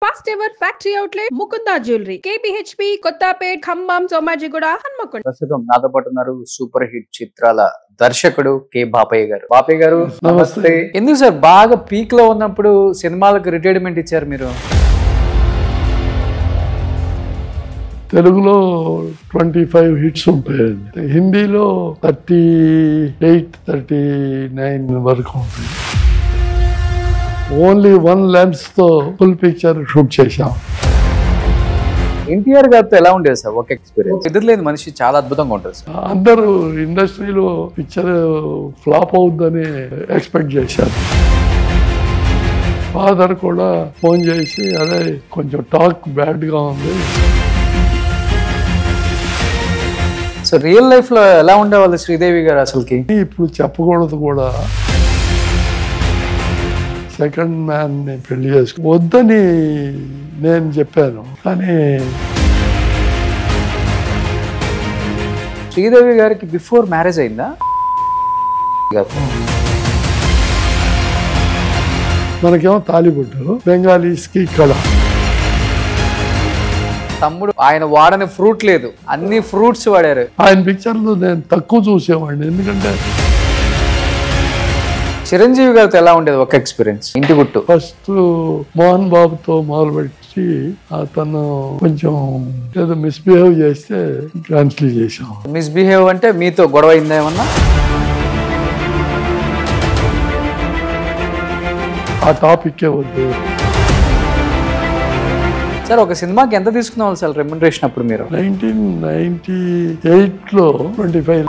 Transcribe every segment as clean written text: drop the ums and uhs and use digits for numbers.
First ever factory outlet Mukunda jewellery KPHP Kothapet Khammam Somajiguda Hanamkonda. ప్రస్తుతం నాతో పాటు ఉన్నారు సూపర్ హిట్ చిత్రాల దర్శకుడు కె బాపయ్య గారు. బాపయ్య గారు నమస్తే. ఎందుకు సార్ బాగా పీక్ లో ఉన్నప్పుడు సినిమాలకు రిటైర్మెంట్ ఇచ్చారు మీరు? తెలుగులో 25 హిట్స్ ఉంటాయండి, హిందీలో 38, 39 వరకు ఉంటాయి. ఓన్లీ 1 లెన్స్ తో ఫుల్ పిక్చర్ షూట్ చేశాం. ఎన్టీఆర్ గారితో ఎలా ఉండేది సార్ ఒక ఎక్స్పీరియన్స్? ఎదురులేని మనిషి చాలా అద్భుతంగా ఉంటుంది సార్. అందరూ ఇండస్ట్రీలో పిక్చర్ ఫ్లాప్ అవుద్దని ఎక్స్పెక్ట్ చేశారు. ఫాదర్ కూడా ఫోన్ చేసి అదే కొంచెం టాక్ బ్యాడ్ గా ఉంది. సో రియల్ లైఫ్ లో ఎలా ఉండేవాళ్ళు శ్రీదేవి గారు అసలుకి? ఇప్పుడు చెప్పకూడదు కూడా. సెకండ్ మ్యాన్ ని పెళ్లి చేసుకు వద్దని నేను చెప్పాను, కానీ శ్రీదేవి గారికి బిఫోర్ మ్యారేజ్ అయిందా? మనకేమో తాలిబొట్టు, బెంగాలీస్ కి ఇక్కడ. తమ్ముడు ఆయన వాడని ఫ్రూట్ లేదు, అన్ని ఫ్రూట్స్ వాడారు. ఆయన పిక్చర్లు నేను తక్కువ చూసేవాడిని, ఎందుకంటే చిరంజీవి గారితో ఎలా ఉండేది ఒక ఎక్స్పీరియన్స్? ఇంటి గుట్టు ఫస్ట్ మోహన్ బాబుతో మొదలుపెట్టి అతను కొంచెం ఏదో మిస్బిహేవ్ చేస్తే క్యాన్సిల్ చేశాం. మిస్బిహేవ్ అంటే మీతో గొడవ అయిందా ఏమన్నా? ఆ టాపిక్కే వద్దు. సార్ ఒక సినిమాకి ఎంత తీసుకున్నావు సార్ రెమ్యునరేషన్ అప్పుడు మీరు? 1998లో 25.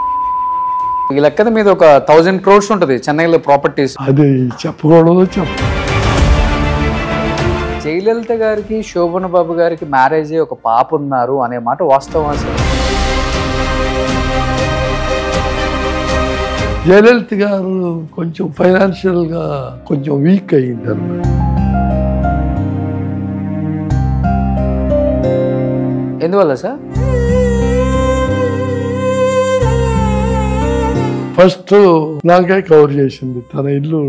ఈ లెక్కన మీద ఒక 1000 crores ఉంటుంది చెన్నైలో ప్రాపర్టీస్. అది చెప్పకూడదు. జయలలిత గారికి శోభన్ బాబు గారికి మ్యారేజ్ ఒక పాప ఉన్నారు అనే మాట వాస్తవం సార్? జయలలిత గారు కొంచెం ఫైనాన్షియల్ గా కొంచెం వీక్ అయ్యింది అన్నమాట. ఎందువల్ల సార్? ఫస్ట్ నాకే కవర్ చేసింది, తన ఇల్లు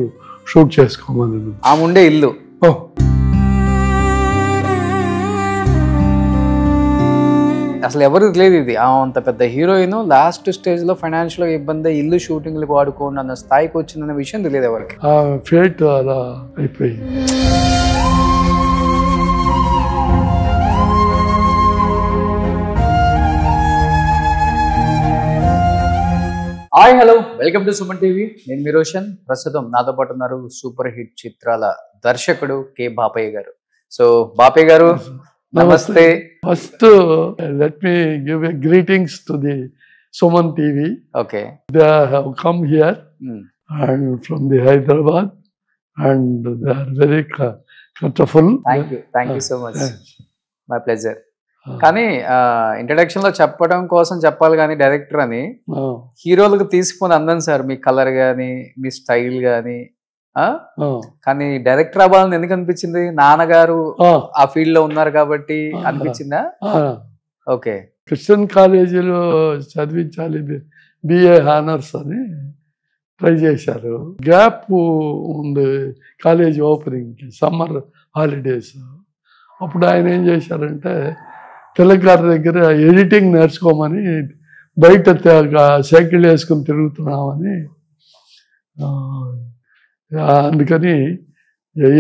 షూట్ చేసుకోమని. ఆమె ఉండే ఇల్లు అసలు ఎవరికి లేదు. ఇది అంత పెద్ద హీరోయిన్ లాస్ట్ స్టేజ్ లో ఫైనాన్షియల్ ఇబ్బంది, ఇల్లు షూటింగ్లకు వాడుకోండి అన్న స్థాయికి వచ్చిందన్న విషయం తెలియదు ఎవరికి. ఆ ఫేట్ అలా అయిపోయింది. Hi hello, welcome to Suman TV. నేను మీ రోషన్. ప్రస్తుతం నాతో పాటు ఉన్నారు సూపర్ హిట్ చిత్రాల దర్శకుడు కె బాపయ్య గారు. సో బాపయ్య గారు నమస్తే. First let me give a greetings to the Suman TV. Okay, they have come here and from the Hyderabad and they are very colourful. Thank you so much, my pleasure. కానీ introduction లో చెప్పడం కోసం చెప్పాలి కానీ director అని హీరోలకు తీసుకుని అందాను సార్. మీ colour గానీ మీ స్టైల్ గానీ, కానీ డైరెక్టర్ అవ్వాలని ఎందుకు అనిపించింది? నాన్నగారు ఆ ఫీల్డ్ లో ఉన్నారు కాబట్టి అనిపించిందా? ఓకే, క్రిస్టియన్ కాలేజీలో చదివించాలి, బిఏ హానర్స్ అని ట్రై చేశారు. గ్యాప్ ఉంది కాలేజ్ ఓపెనింగ్ కి, సమ్మర్ హాలిడేస్. అప్పుడు ఆయన ఏం చేశారంటే తిలక్ గారి దగ్గర ఎడిటింగ్ నేర్చుకోమని, బయట సైకిల్ వేసుకుని తిరుగుతున్నామని, అందుకని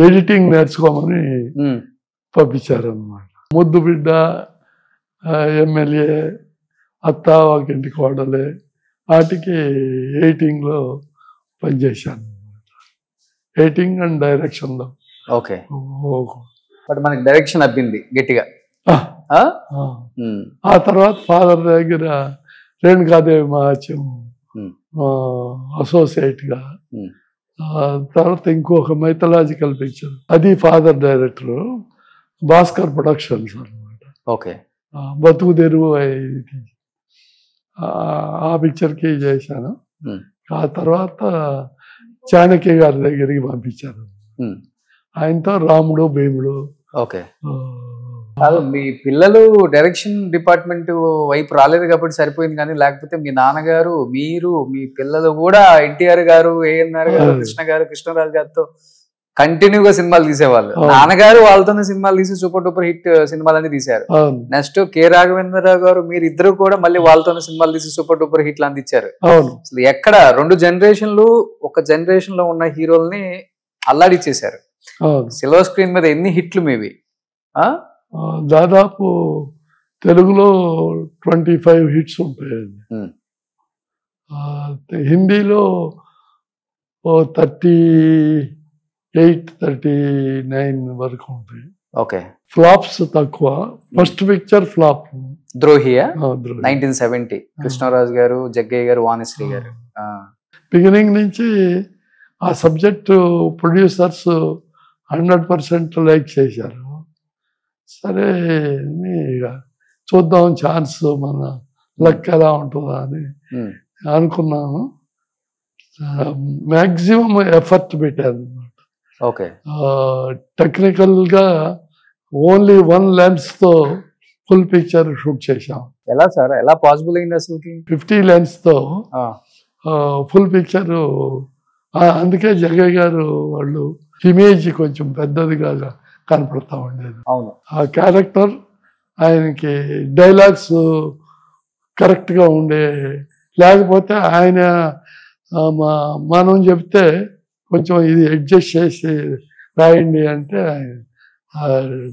ఎడిటింగ్ నేర్చుకోమని పంపించారనమాట. ముద్దు బిడ్డ, ఎమ్మెల్యే, అత్త వాకింటి కోడలే, వాటికి ఎడిటింగ్లో పనిచేశాను అనమాట. ఎడిటింగ్ అండ్ డైరెక్షన్లో. ఓకే, బట్ మనకి డైరెక్షన్ అబ్బింది గట్టిగా. ఆ తర్వాత ఫాదర్ దగ్గర రేణుకాదేవి మహాత్యం అసోసియేట్ గా, తర్వాత ఇంకొక మైథలాజికల్ పిక్చర్, అది ఫాదర్ డైరెక్టర్, భాస్కర్ ప్రొడక్షన్స్ అనమాట. ఓకే, బతుకు తెరువు ఆ పిక్చర్ కి చేశాను. ఆ తర్వాత చాణక్య గారి దగ్గరికి పంపించారు. ఆయనతో రాముడు భీముడు. ఓకే, కాదు మీ పిల్లలు డైరెక్షన్ డిపార్ట్మెంట్ వైపు రాలేదు కాబట్టి సరిపోయింది, కానీ లేకపోతే మీ నాన్నగారు, మీరు, మీ పిల్లలు కూడా ఎన్టీఆర్ గారు, ఏఎన్ఆర్ గారు, కృష్ణ గారు, కృష్ణరాజు గారితో కంటిన్యూగా సినిమాలు తీసేవాళ్ళు. నాన్నగారు వాళ్ళతోనే సినిమాలు తీసి సూపర్ డూపర్ హిట్ సినిమాలన్నీ తీశారు. నెక్స్ట్ కె రాఘవేంద్రరావు గారు మీరు ఇద్దరు కూడా మళ్ళీ వాళ్ళతోనే సినిమాలు తీసి సూపర్ డూపర్ హిట్లు అందించారు. అసలు ఎక్కడ 2 జనరేషన్లు ఒక జనరేషన్ లో ఉన్న హీరోల్ని అల్లాడిచ్చేశారు. సిల్వర్ స్క్రీన్ మీద ఎన్ని హిట్లు మీవి? దాదాపు తెలుగులో 25 హిట్స్ ఉంటాయండి. హిందీలో 38-39 వరకు ఉంటాయి. ఓకే. ఫ్లాప్స్ తక్కువ. ఫస్ట్ పిక్చర్ ఫ్లాప్ ద్రోహియా 1970 కృష్ణరాజు గారు, జగ్గయ్య గారు, వాణిశ్రీ గారు. బిగినింగ్ నుంచి ఆ సబ్జెక్టు ప్రొడ్యూసర్స్ 100% లైక్ చేశారు. సరే ఇక చూద్దాం ఛాన్స్, మన లక్ ఎలా ఉంటుందా అని అనుకున్నాను. మ్యాక్సిమం ఎఫర్ట్ పెట్టాను అనమాట. ఓకే. టెక్నికల్గా ఓన్లీ 1 లెన్స్తో ఫుల్ పిక్చర్ షూట్ చేశాం. ఎలా సార్, ఎలా పాసిబుల్ అయింది అసలుకి? 50 లెన్స్తో ఫుల్ పిక్చర్. అందుకే జగ్గయ్య గారు వాళ్ళు ఇమేజ్ కొంచెం పెద్దదిగా కనపడతా ఉండేది. అవును. ఆ క్యారెక్టర్ ఆయనకి డైలాగ్స్ కరెక్ట్గా ఉండే, లేకపోతే ఆయన మనం చెప్తే కొంచెం ఇది అడ్జస్ట్ చేసి రాయండి అంటే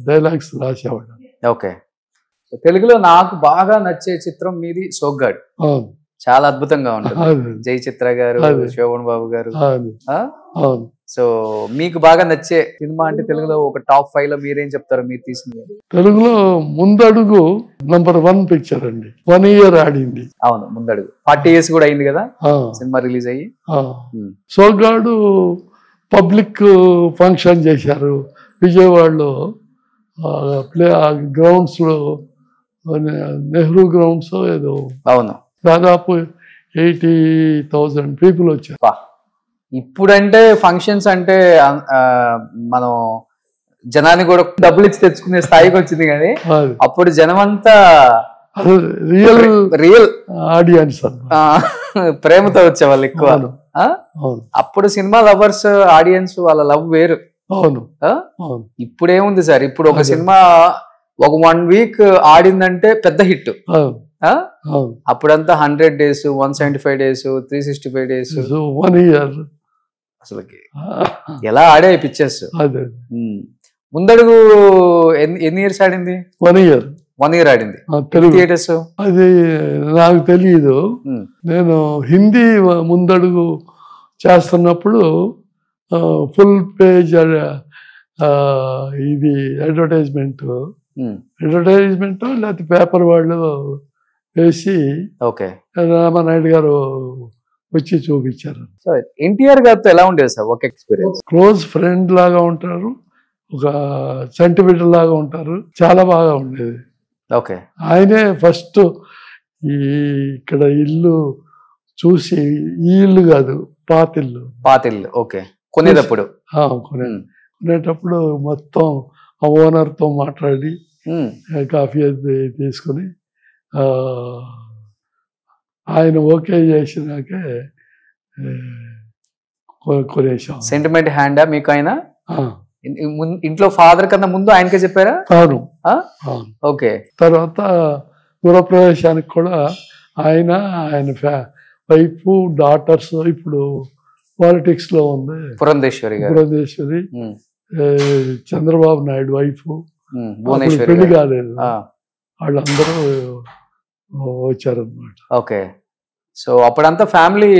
డైలాగ్స్ రాసేవాడు. ఓకే. తెలుగులో నాకు బాగా నచ్చే చిత్రం మీది సోగ్గాడు. చాలా అద్భుతంగా ఉంటుంది. జై చిత్ర గారు, శోభన్ బాబు గారు. సో మీకు బాగా నచ్చే సినిమా అంటే తెలుగులో ఒక టాప్ 5 లో మీరేం చెప్తారు మీరు తీసింది? తెలుగులో ముందడుగు నంబర్ 1 పిక్చర్ అండి. 1 ఇయర్ ఆడింది. అవును, ముందడుగు 40 years కూడా అయింది కదా సినిమా రిలీజ్ అయ్యి. సోగ్గాడు పబ్లిక్ ఫంక్షన్ చేశారు విజయవాడలో. గ్రౌండ్స్ లో, నెహ్రూ గ్రౌండ్స్ ఏదో. అవును. దాదాపు 80,000 పీపుల్ వచ్చారు. ఇప్పుడంటే ఫంక్షన్స్ అంటే మనం జనాన్ని కూడా డబ్బులు ఇచ్చి తెచ్చుకునే స్థాయికి వచ్చింది, కానీ అప్పుడు జనం అంతా రియల్ ఆడియన్స్, ప్రేమతో వచ్చేవాళ్ళు ఎక్కువ. అప్పుడు సినిమా లవర్స్ ఆడియన్స్ వాళ్ళ లవ్ వేరు. అవును. ఇప్పుడేముంది సార్, ఇప్పుడు ఒక సినిమా ఒక 1 week ఆడిందంటే పెద్ద హిట్. అప్పుడంతా 100 days, 175 days, 365 days, 1 year అసలుకి ఎలా ఆడే పిక్చర్స్. ముందడుగు ఎన్ని ఇయర్స్ ఆడింది? 1 year. 1 year ఆడింది. థియేటర్స్ అది నాకు తెలియదు. నేను హిందీ ముందడుగు చేస్తున్నప్పుడు ఫుల్ పేజ్ ఇది అడ్వర్టైజ్మెంట్ లేకపోతే పేపర్ వాళ్ళు వేసి రామానాయుడు గారు వచ్చి చూపించారు. ఎన్టీఆర్ గారితో ఎలా ఉండేది సార్ ఒక ఎక్స్పీరియన్స్? క్లోజ్ ఫ్రెండ్ లాగా ఉంటారు, ఒక సెంటిమెంట్ లాగా ఉంటారు, చాలా బాగా ఉండేది. ఓకే. ఆయనే ఫస్ట్ ఇక్కడ ఇల్లు చూసి, ఈ ఇల్లు కాదు పాతిల్లు. ఓకే. కొనేటప్పుడు మొత్తం ఆ ఓనర్తో మాట్లాడి కాఫీ అది తీసుకుని ఆయన ఓకే చేసినాకే కొనేసాం. సెంటిమెంట్ హ్యాండా మీకు ఆయన? ఇంట్లో ఫాదర్ కన్నా ముందు ఆయనకే చెప్పారా? అవును. ఓకే. తర్వాత గృహప్రవేశానికి కూడా ఆయన వైఫ్, డాటర్స్ ఇప్పుడు పాలిటిక్స్ లో ఉంది, పురంధేశ్వరి, చంద్రబాబు నాయుడు వైఫ్, పెళ్లి కాలేదు, వాళ్ళందరూ వచ్చారనమాట. ఓకే. సో అప్పుడంతా ఫ్యామిలీ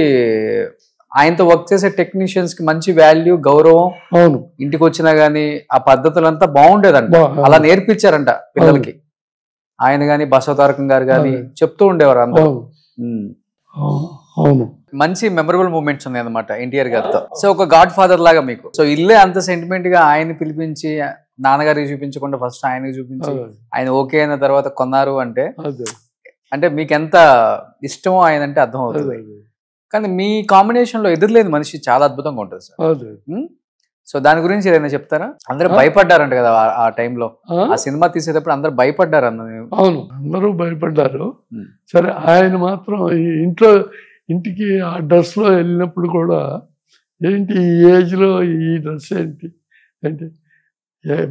ఆయనతో వర్క్ చేసే టెక్నీషియన్స్ కి మంచి వాల్యూ, గౌరవం. అవును. ఇంటికి వచ్చినా గానీ ఆ పద్ధతులంతా బాగుండేదంట, అలా నేర్పించారంట పిల్లలకి. ఆయన గాని బసవతారకం గారు గాని చెప్తూ ఉండేవారు అందరూ. అవును. మంచి మెమరబుల్ మూమెంట్స్ ఉన్నాయి అనమాట ఎన్టీఆర్ గారితో. సో ఒక గాడ్ ఫాదర్ లాగా మీకు. సో ఇల్లే అంత సెంటిమెంట్ గా ఆయన పిలిపించి నాన్నగారికి చూపించకుండా ఫస్ట్ ఆయనకి చూపించి ఆయన ఓకే అయిన తర్వాత కొన్నారు అంటే మీకు ఎంత ఇష్టమో ఆయన అంటే అర్థం అవుతుంది. కానీ మీ కాంబినేషన్ లో ఎదురులేని మనిషి చాలా అద్భుతంగా ఉంటుంది సార్. సో దాని గురించి ఏదైనా చెప్తారా? అందరూ భయపడ్డారంట కదా ఆ టైంలో, ఆ సినిమా తీసేటప్పుడు అందరూ భయపడ్డారు అన్న. అవును, అందరూ భయపడ్డారు. సరే, ఆయన మాత్రం ఇంటికి ఆ డ్రెస్ లో వెళ్ళినప్పుడు కూడా ఏంటి ఈ ఏజ్లో ఈ డ్రెస్ ఏంటి అంటే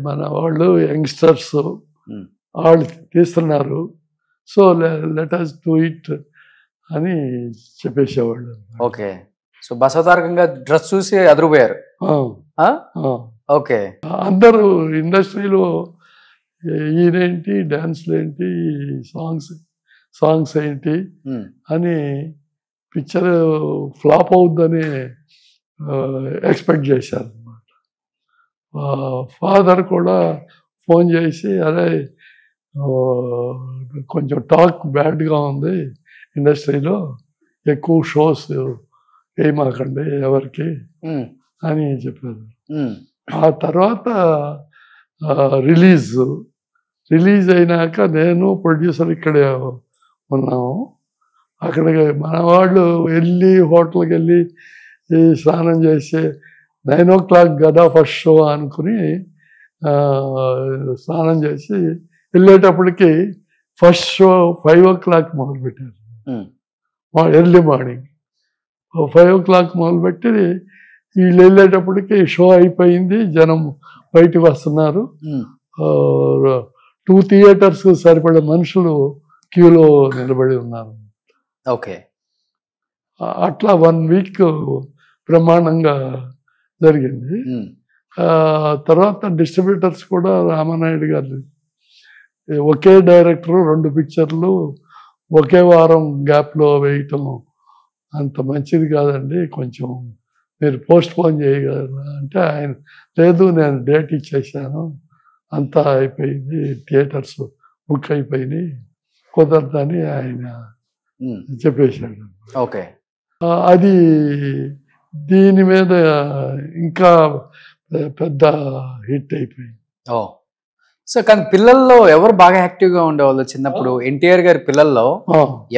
మన వాళ్ళు యంగ్స్టర్స్ వాళ్ళు తీస్తున్నారు, so let us do it అని చెప్పేసేవాళ్ళు. ఓకే, సో బసవతారకంగా డ్రెస్ చూసి అదిరిపోయారు. ఓకే, అందరూ ఇండస్ట్రీలో ఈయనేంటి, డాన్స్లు ఏంటి, సాంగ్స్ ఏంటి అని పిక్చర్ ఫ్లాప్ అవుద్దని ఎక్స్పెక్ట్ చేశారు అన్నమాట. ఫాదర్ కూడా ఫోన్ చేసి అరే కొంచెం టాక్ బ్యాడ్గా ఉంది ఇండస్ట్రీలో, ఎక్కువ షోస్ వేయమాకండి ఎవరికి అని చెప్పారు. ఆ తర్వాత రిలీజ్ అయినాక నేను ప్రొడ్యూసర్ ఇక్కడే ఉన్నాము. అక్కడ మన వాళ్ళు వెళ్ళి హోటల్కి వెళ్ళి స్నానం చేసి 9 o'clock కదా ఫస్ట్ షో అనుకుని స్నానం చేసి వెళ్ళేటప్పటికి ఫస్ట్ షో 5 o'clock మొదలుపెట్టారు. ఎర్లీ మార్నింగ్ 5 o'clock మొదలుపెట్టి వీళ్ళు వెళ్ళేటప్పటికి షో అయిపోయింది, జనం బయటకు వస్తున్నారు. 2 theaters సరిపడే మనుషులు క్యూలో నిలబడి ఉన్నారు. ఓకే, అట్లా 1 week బ్రహ్మాండంగా జరిగింది. తర్వాత డిస్ట్రిబ్యూటర్స్ కూడా రామానాయుడు గారు ఒకే డైరెక్టరు 2 పిక్చర్లు ఒకే వారం గ్యాప్లో వేయటం అంత మంచిది కాదండి, కొంచెం మీరు పోస్ట్ పోన్ చేయగలరా అంటే ఆయన లేదు నేను డేట్ ఇచ్చేసాను, అంతా అయిపోయింది, థియేటర్స్ బుక్ అయిపోయినాయి, కుదరదని ఆయన చెప్పేశాడు. ఓకే, అది దీని మీద ఇంకా పెద్ద హిట్ అయిపోయింది. సో కానీ పిల్లల్లో ఎవరు బాగా యాక్టివ్గా ఉండేవాళ్ళు చిన్నప్పుడు? ఎన్టీఆర్ గారి పిల్లల్లో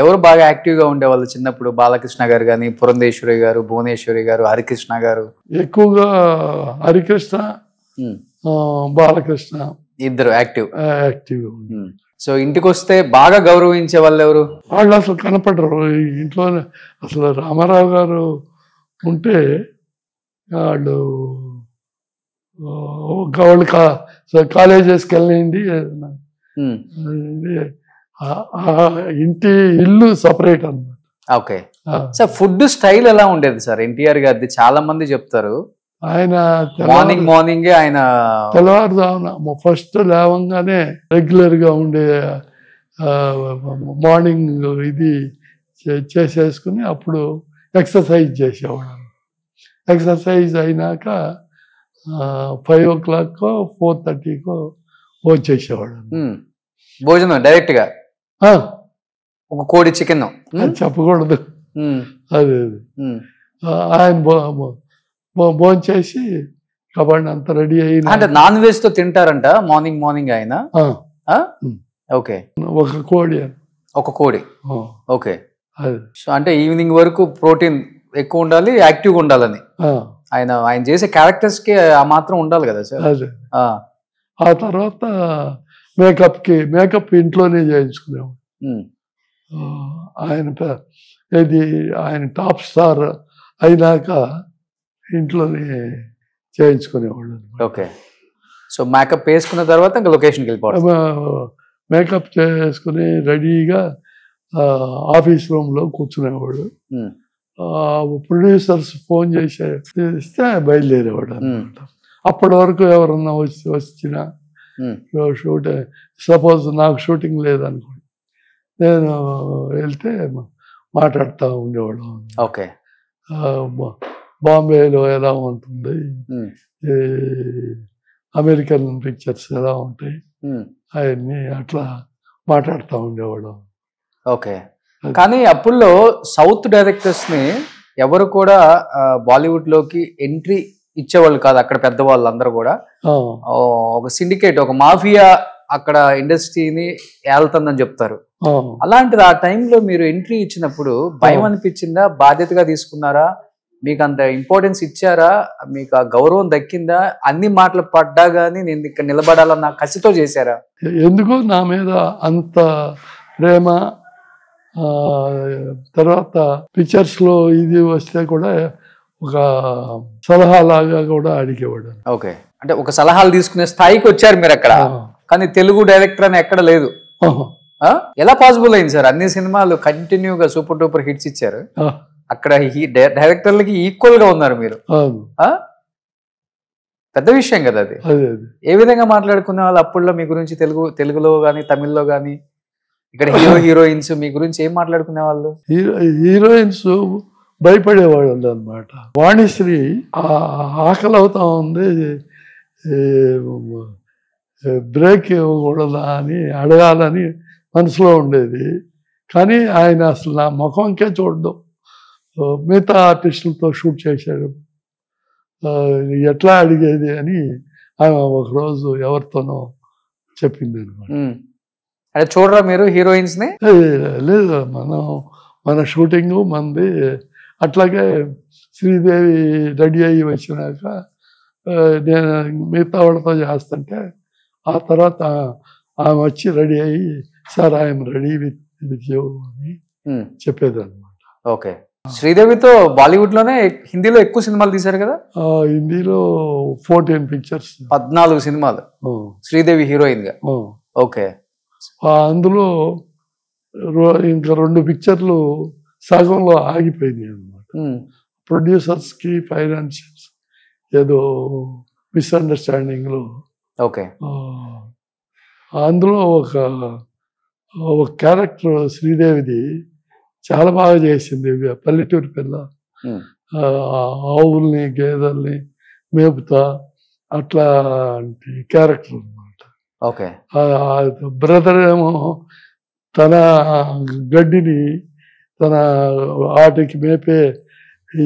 ఎవరు బాగా యాక్టివ్గా ఉండేవాళ్ళు చిన్నప్పుడు? బాలకృష్ణ గారు కానీ, పురంధేశ్వరి గారు, భువనేశ్వరి గారు, హరికృష్ణ గారు? ఎక్కువగా హరికృష్ణ, బాలకృష్ణ ఇద్దరు యాక్టివ్. సో ఇంటికి వస్తే బాగా గౌరవించే వాళ్ళు ఎవరు? వాళ్ళు అసలు కనపడరు ఇంట్లోనే. అసలు రామారావు గారు ఉంటే వాళ్ళు కాలేజెస్కి వెళ్ళండి, ఇంటి ఇల్లు సపరేట్ అన్నమాట. ఓకే, సార్ ఫుడ్ స్టైల్ ఎలా ఉండేది సార్ ఎన్టీఆర్ గారిది? చాలా మంది చెప్తారు ఆయన మార్నింగ్ ఆయన తెల్లవారుజామున ఫస్ట్ లేవంగానే రెగ్యులర్గా ఉండే మార్నింగ్ ఇది చేసేసుకుని అప్పుడు ఎక్సర్సైజ్ చేసేవాడు. ఎక్సర్సైజ్ అయినాక 5 o'clock 4:30 వచ్చేసేవాడు. భోజనం డైరెక్ట్ గా ఒక కోడి చికెన్ చెప్పకూడదు, అదే ఆయన భోంచేసి కబడ్డీ అంతా రెడీ అయిన అంటే నాన్ వెజ్ తో తింటారంట మార్నింగ్ ఆయన. ఓకే, ఒక కోడి. ఓకే, సో అంటే ఈవినింగ్ వరకు ప్రోటీన్ ఎక్కువ ఉండాలి, యాక్టివ్గా ఉండాలని ఆయన చేసే క్యారెక్టర్స్ కి ఆ మాత్రం ఉండాలి కదా సార్. ఆ తర్వాత మేకప్ ఇంట్లోనే చేయించుకునేవాడు. ఆయన టాప్ స్టార్ అయినాక ఇంట్లోనే చేయించుకునేవాళ్ళు. ఓకే, సో మేకప్ వేసుకున్న తర్వాత ఇంకా లొకేషన్కి వెళ్ళిపోవడం. మేకప్ చేసుకుని రెడీగా ఆఫీస్ రూమ్లో కూర్చునేవాడు. ప్రొడ్యూసర్స్ ఫోన్ చేస్తే బయలుదేరేవాడు అనమాట. అప్పటి వరకు ఎవరన్నా వచ్చినా షూట్, సపోజ్ నాకు షూటింగ్ లేదనుకోండి, నేను వెళ్తే మాట్లాడుతూ ఉండేవాడు. ఓకే, బాంబేలో ఎలా ఉంటుంది, అమెరికన్ పిక్చర్స్ ఎలా ఉంటాయి, అవన్నీ అట్లా మాట్లాడుతూ ఉండేవాడు. ఓకే, కానీ అప్పుల్లో సౌత్ డైరెక్టర్స్ ని ఎవరు కూడా బాలీవుడ్ లోకి ఎంట్రీ ఇచ్చేవాళ్ళు కాదు. అక్కడ పెద్దవాళ్ళు అందరూ కూడా ఒక సిండికేట్, ఒక మాఫియా అక్కడ ఇండస్ట్రీని ఏళ్తుందని చెప్తారు. అలాంటిది ఆ టైంలో మీరు ఎంట్రీ ఇచ్చినప్పుడు భయం అనిపించిందా? బాధ్యతగా తీసుకున్నారా? మీకు అంత ఇంపార్టెన్స్ ఇచ్చారా? మీకు ఆ గౌరవం దక్కిందా? అన్ని మాటలు పడ్డా గానీ నేను ఇక్కడ నిలబడాలన్న కసితో చేశారా? ఎందుకో నా మీద అంత ప్రేమ. తర్వాత పిక్చర్స్ లో ఇది వస్తే కూడా ఒక సలహాలాగా కూడా అడిగేవాడు. ఓకే, అంటే ఒక సలహాలు తీసుకునే స్థాయికి వచ్చారు మీరు అక్కడ. కానీ తెలుగు డైరెక్టర్ అని ఎక్కడ లేదు. ఎలా పాసిబుల్ అయింది సార్? అన్ని సినిమాలు కంటిన్యూగా సూపర్ డూపర్ హిట్స్ ఇచ్చారు, అక్కడ డైరెక్టర్లకి ఈక్వల్ గా ఉన్నారు మీరు. పెద్ద విషయం కదా అది. ఏ విధంగా మాట్లాడుకునే వాళ్ళు అప్పుడులో మీ గురించి? తెలుగులో గానీ తమిళ్లో గానీ ఇక్కడ హీరోయిన్స్ మీ గురించి ఏం మాట్లాడుకునే వాళ్ళు? హీరోయిన్స్ భయపడేవాళ్ళు అన్నమాట. వాణిశ్రీ ఆకలి అవుతా ఉంది, బ్రేక్ ఇవ్వకూడదా అని అడగాలని మనసులో ఉండేది. కానీ ఆయన అసలు నా ముఖంకే చూడడం. మిగతా ఆర్టిస్టులతో షూట్ చేశాడు, ఎట్లా అడిగేది అని ఆమె ఒకరోజు ఎవరితోనో చెప్పింది అనమాట. అంటే చూడరా మీరు హీరోయిన్స్ ని? లేదు, మన షూటింగ్ మంది. అట్లాగే శ్రీదేవి రెడీ అయ్యి వచ్చినాక నేను మిగతా వాళ్ళతో చేస్తుంటే ఆ తర్వాత ఆమె వచ్చి రెడీ అయ్యి sir I'm ready with you అని చెప్పేది అనమాట. ఓకే, శ్రీదేవితో బాలీవుడ్ లోనే హిందీలో ఎక్కువ సినిమాలు తీశారు కదా? హిందీలో 14 పిక్చర్స్, 14 సినిమాలు శ్రీదేవి హీరోయిన్ గా. ఓకే, అందులో ఇంకా 2 పిక్చర్లు సగంలో ఆగిపోయినాయి అనమాట. ప్రొడ్యూసర్స్ కి ఫైనాన్షియల్స్ ఏదో మిస్అండర్స్టాండింగ్ లో. ఓకే, అందులో ఒక క్యారెక్టర్ శ్రీదేవిది చాలా బాగా చేసింది. పల్లెటూరు పిల్ల, ఆవుల్ని గేదెల్ని మేపుతా అట్లాంటి క్యారెక్టర్ అనమాట. ఓకే, బ్రదర్ ఏమో తన గడ్డిని తన వాటికి మేపే ఈ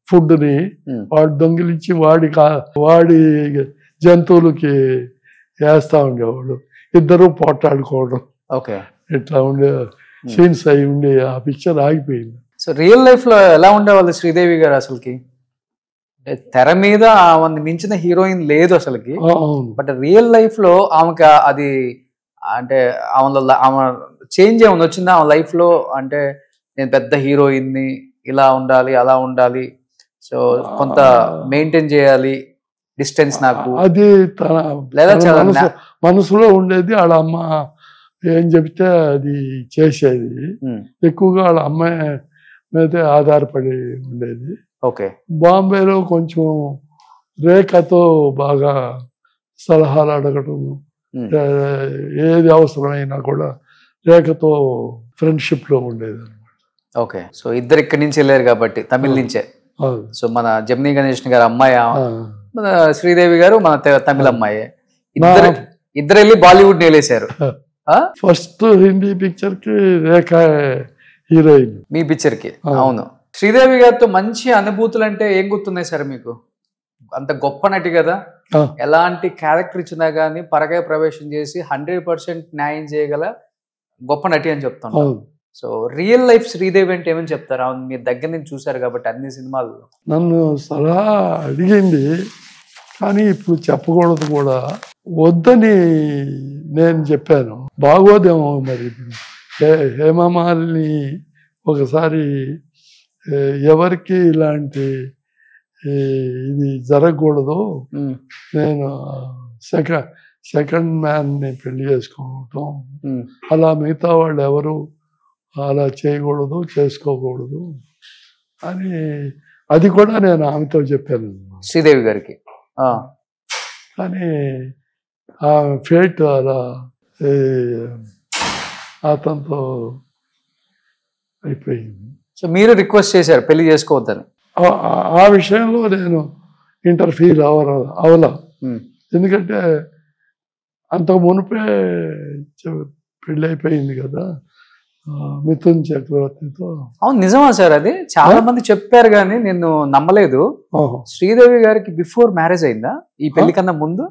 ఫుడ్ని వాడు దొంగిలించి వాడి జంతువులకి వేస్తా ఉండేవాడు. ఇద్దరు పోట్లాడుకోవడం ఇట్లా ఉండే సీన్స్ అయి ఉండే ఆ పిక్చర్ ఆగిపోయింది. సో రియల్ లైఫ్ లో ఎలా ఉండేవాళ్ళు శ్రీదేవి గారు? అసలుకి తెర మీద ఆమె మించిన హీరోయిన్ లేదు అసలుకి. బట్ రియల్ లైఫ్ లో ఆమెకి అది అంటే ఆమె చేంజ్ ఏమైనా వచ్చిందా ఆమె లైఫ్ లో? అంటే నేను పెద్ద హీరోయిన్ ని, ఇలా ఉండాలి అలా ఉండాలి, సో కొంత మెయింటైన్ చేయాలి డిస్టెన్స్ నాకు, అది తన లేదా మనసులో ఉండేది. వాళ్ళ అమ్మ ఏం చెప్తే అది చేసేది. ఎక్కువగా వాళ్ళ అమ్మాయి మీదే ఆధారపడి ఉండేది. ఓకే, బాంబేలో కొంచెం రేఖతో బాగా సలహాలు అడగటం, ఏది అవసరమైనా కూడా రేఖతో ఫ్రెండ్షిప్ లో ఉండేది అనమాట. ఓకే, సో ఇద్దరు ఇక్కడి నుంచి వెళ్ళారు కాబట్టి తమిళ నుంచే. సో మన జమినీ గణేష్ గారు అమ్మాయి, మన శ్రీదేవి గారు మన తమిళ అమ్మాయి, ఇద్దరు వెళ్ళి బాలీవుడ్ నిలేశారు. ఫస్ట్ హిందీ పిక్చర్ కి రేఖ హీరోయిన్, మీ పిక్చర్ కి. అవును, శ్రీదేవి గారితో మంచి అనుభూతులు అంటే ఏం గుర్తున్నాయి సార్ మీకు? అంత గొప్ప నటి కదా, ఎలాంటి క్యారెక్టర్ ఇచ్చినా గానీ పరకాయ ప్రవేశం చేసి 100% న్యాయం చేయగల గొప్ప నటి అని చెప్తాను. సో రియల్ లైఫ్ శ్రీదేవి అంటే ఏమని చెప్తారు? అవును, మీరు దగ్గర నుంచి చూసారు కాబట్టి అన్ని సినిమాలు. నన్ను సలహా అడిగింది కానీ ఇప్పుడు చెప్పకూడదు కూడా, వద్దని నేను చెప్పాను. బాగోదేమో మరి. హేమమాలిని ఒకసారి ఎవరికి ఇలాంటి ఇది జరగకూడదు, నేను సెకండ్ మ్యాన్ని పెళ్లి చేసుకోవటం, అలా మిగతా వాళ్ళు ఎవరు అలా చేయకూడదు, చేసుకోకూడదు అని అది కూడా నేను ఆమెతో చెప్పాను శ్రీదేవి గారికి. కానీ ఆ ఫేట్ అలా అతనితో అయిపోయింది. సో మీరు రిక్వెస్ట్ చేశారు పెళ్లి చేసుకోవద్దని? ఆ విషయంలో నేను ఇంటర్ఫీర్ అవలా. ఎందుకంటే అంతకు మునిపే పెళ్ళి అయిపోయింది కదా మిథున్ చక్రవర్తితో. అవును, నిజమా సార్? అది చాలా మంది చెప్పారు కానీ నేను నమ్మలేదు. శ్రీదేవి గారికి బిఫోర్ మ్యారేజ్ అయిందా ఈ పెళ్లి కన్నా ముందు?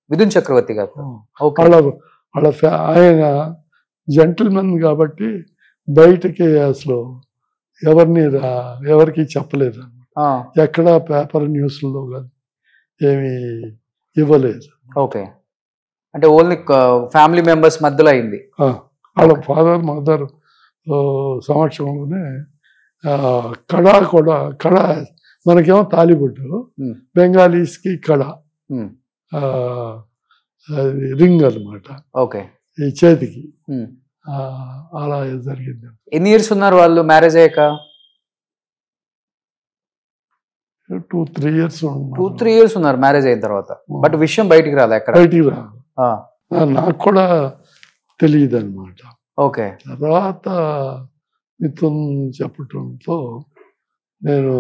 మిథున్ చక్రవర్తి గారు ఆయన జెంటిల్మెన్ కాబట్టి బయటకి అసలు ఎవరికి చెప్పలేదు, ఎక్కడ పేపర్ న్యూస్లో కానీ ఏమి ఇవ్వలేదు. ఓకే, అంటే ఓన్లీ ఫ్యామిలీ మెంబర్స్ మధ్యలో అయింది. వాళ్ళ ఫాదర్ మదర్ సమక్షంలోనే కళ కూడా కళ మనకేమో తాలిబొట్టు, బెంగాలీస్కి కళ, రింగ్ అనమాట ఓకే ఈ చేతికి. అలా జరిగింది. ఎన్ని ఇయర్స్ ఉన్నారు వాళ్ళు మ్యారేజ్ అయ్యాక? 2-3 years 2-3 years ఉన్నారు మ్యారేజ్ అయిన తర్వాత. బట్ విషయం బయటికి రాలే ఎక్కడ? బయటికి రా, నాకు కూడా తెలియదు అనమాట. ఓకే. తర్వాత మిథున్ చెప్పటంతో నేను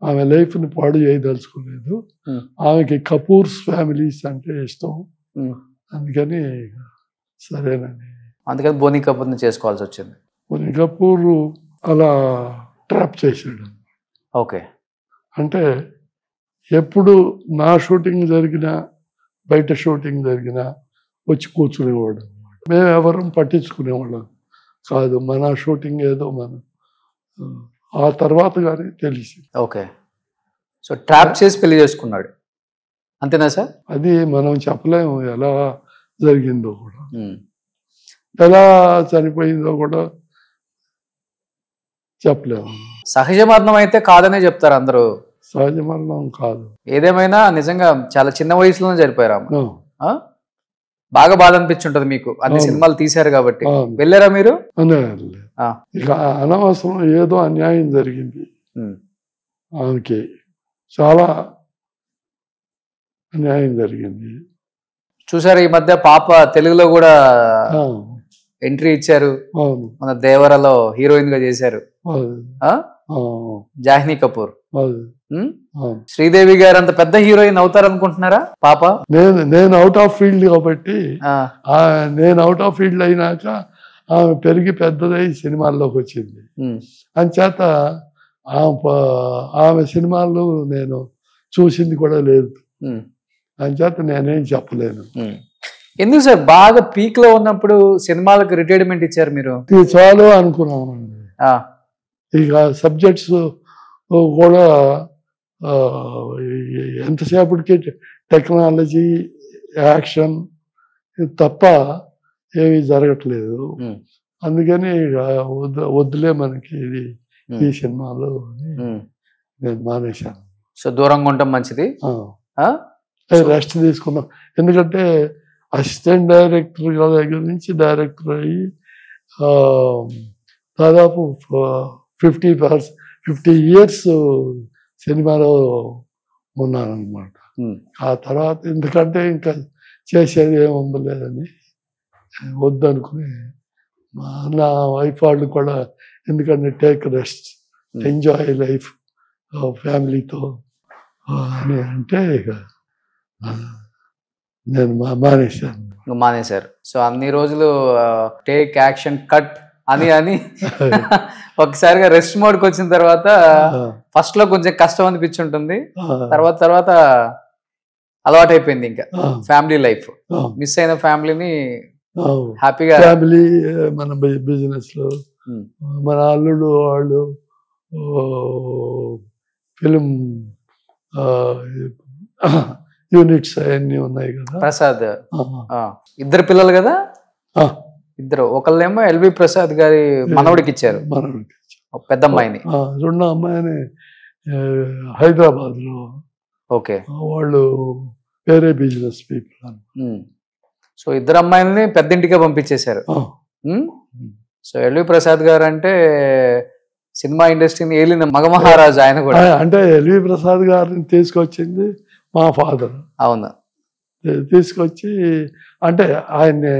ఆమె లైఫ్ని పాడు చేయదలుచుకోలేదు. ఆమెకి కపూర్స్ ఫ్యామిలీస్ అంటే ఇష్టం, అందుకని సరేనని అందుకని బోనీ కపూర్ని చేసుకోవాల్సి వచ్చింది. బోనీ కపూర్ అలా ట్రాప్ చేశాడు. ఓకే. అంటే ఎప్పుడు నా షూటింగ్ జరిగినా బయట షూటింగ్ జరిగినా వచ్చి కూర్చునేవాడు. మేము ఎవరం పట్టించుకునేవాళ్ళం కాదు, మన షూటింగ్ ఏదో మనం. ఆ తర్వాత కానీ తెలిసి. ఓకే. సో ట్రాప్ చేసి పెళ్లి చేసుకున్నాడు అంతేనా సార్? అది మనం చెప్పలేము ఎలా జరిగిందో కూడా, ఎలా చనిపోయిందో కూడా చెప్పలేము. సహజ మరణం అయితే కాదనే చెప్తారు అందరూ. సహజ మరణం కాదు. ఏదేమైనా నిజంగా చాలా చిన్న వయసులోనే చనిపోయారు. బాగా బాధ అనిపించుంటది మీకు, అన్ని సినిమాలు తీశారు కాబట్టి. వెళ్ళారా మీరు? ఇక అనవసరం ఏదో అన్యాయం జరిగింది ఆమెకి, చాలా అన్యాయం జరిగింది. చూసారు ఈ మధ్య పాప తెలుగులో కూడా ఎంట్రీ ఇచ్చారు, మన దేవరలో హీరోయిన్ గా చేశారు జాహ్నవి కపూర్. శ్రీదేవి గారు అంత పెద్ద హీరోయిన్ అవుతారు అనుకుంటున్నారా పాప? నేను అవుట్ ఆఫ్ ఫీల్డ్ కాబట్టి, నేను అవుట్ ఆఫ్ ఫీల్డ్ అయినాక ఆమె పెరిగి పెద్దదై సినిమాల్లోకి వచ్చింది. అంచేత ఆమె సినిమాలు నేను చూసింది కూడా లేదు, అంచేత నేనేం చెప్పలేను. ఎందుకు సార్ బాగా పీక్ లో ఉన్నప్పుడు సినిమాలకు రిటైర్మెంట్ ఇచ్చారు మీరు? ఇది చాలు అనుకున్నామండి. ఇక సబ్జెక్ట్స్ కూడా ఎంతసేపటికి టెక్నాలజీ, యాక్షన్ తప్ప ఏమీ జరగట్లేదు. అందుకని వద్దులే మనకి ఇది ఈ సినిమాలు నేను మానేశాను. సో దూరంగా ఉండటం మంచిది, రెస్ట్ తీసుకున్నాం. ఎందుకంటే అసిస్టెంట్ డైరెక్టర్ దగ్గర నుంచి డైరెక్టర్ అయ్యి దాదాపు 50 years సినిమాలో ఉన్నాను అనమాట. ఆ తర్వాత ఎందుకంటే ఇంకా చేసేది ఏముంది లేదని వద్దనుకుని నా వైఫ్ వాళ్ళు కూడా, ఎందుకంటే టేక్ రెస్ట్, ఎంజాయ్ లైఫ్ ఫ్యామిలీతో అని అంటే ఇక నేను మానేశారు. సో అన్ని రోజులు టేక్ యాక్షన్ కట్ అని ఒకసారిగా రెస్ట్ మోడ్కి వచ్చిన తర్వాత ఫస్ట్ లో కొంచెం కష్టం అనిపించుంటుంది, తర్వాత అలవాటు అయిపోయింది. ఇంకా ఫ్యామిలీ లైఫ్, మిస్ అయిన ఫ్యామిలీని హ్యాపీగా, ఫ్యామిలీ మన బిజినెస్ లో మన అల్లుడు వాళ్ళు ఫిలిం యూనిట్స్ అవన్నీ ఉన్నాయి కదా. ప్రసాద్ ఇద్దరు పిల్లలు కదా? ఇద్దరు. ఒకళ్ళేమో ఎల్వి ప్రసాద్ గారి మనవడికి ఇచ్చారు, పెద్ద అమ్మాయిని. రెండో అమ్మాయిని హైదరాబాద్ లో. ఓకే. వాళ్ళు వేరే బిజినెస్ పీపుల్. సో ఇద్దరు అమ్మాయిల్ని పెద్దింటికే పంపించేశారు. సో ఎల్వి ప్రసాద్ గారు అంటే సినిమా ఇండస్ట్రీని ఏలిన మగమహారాజు ఆయన కూడా. అంటే ఎల్వి ప్రసాద్ గారిని తీసుకొచ్చింది మా ఫాదర్. అవును. తీసుకొచ్చి అంటే ఆయన్ని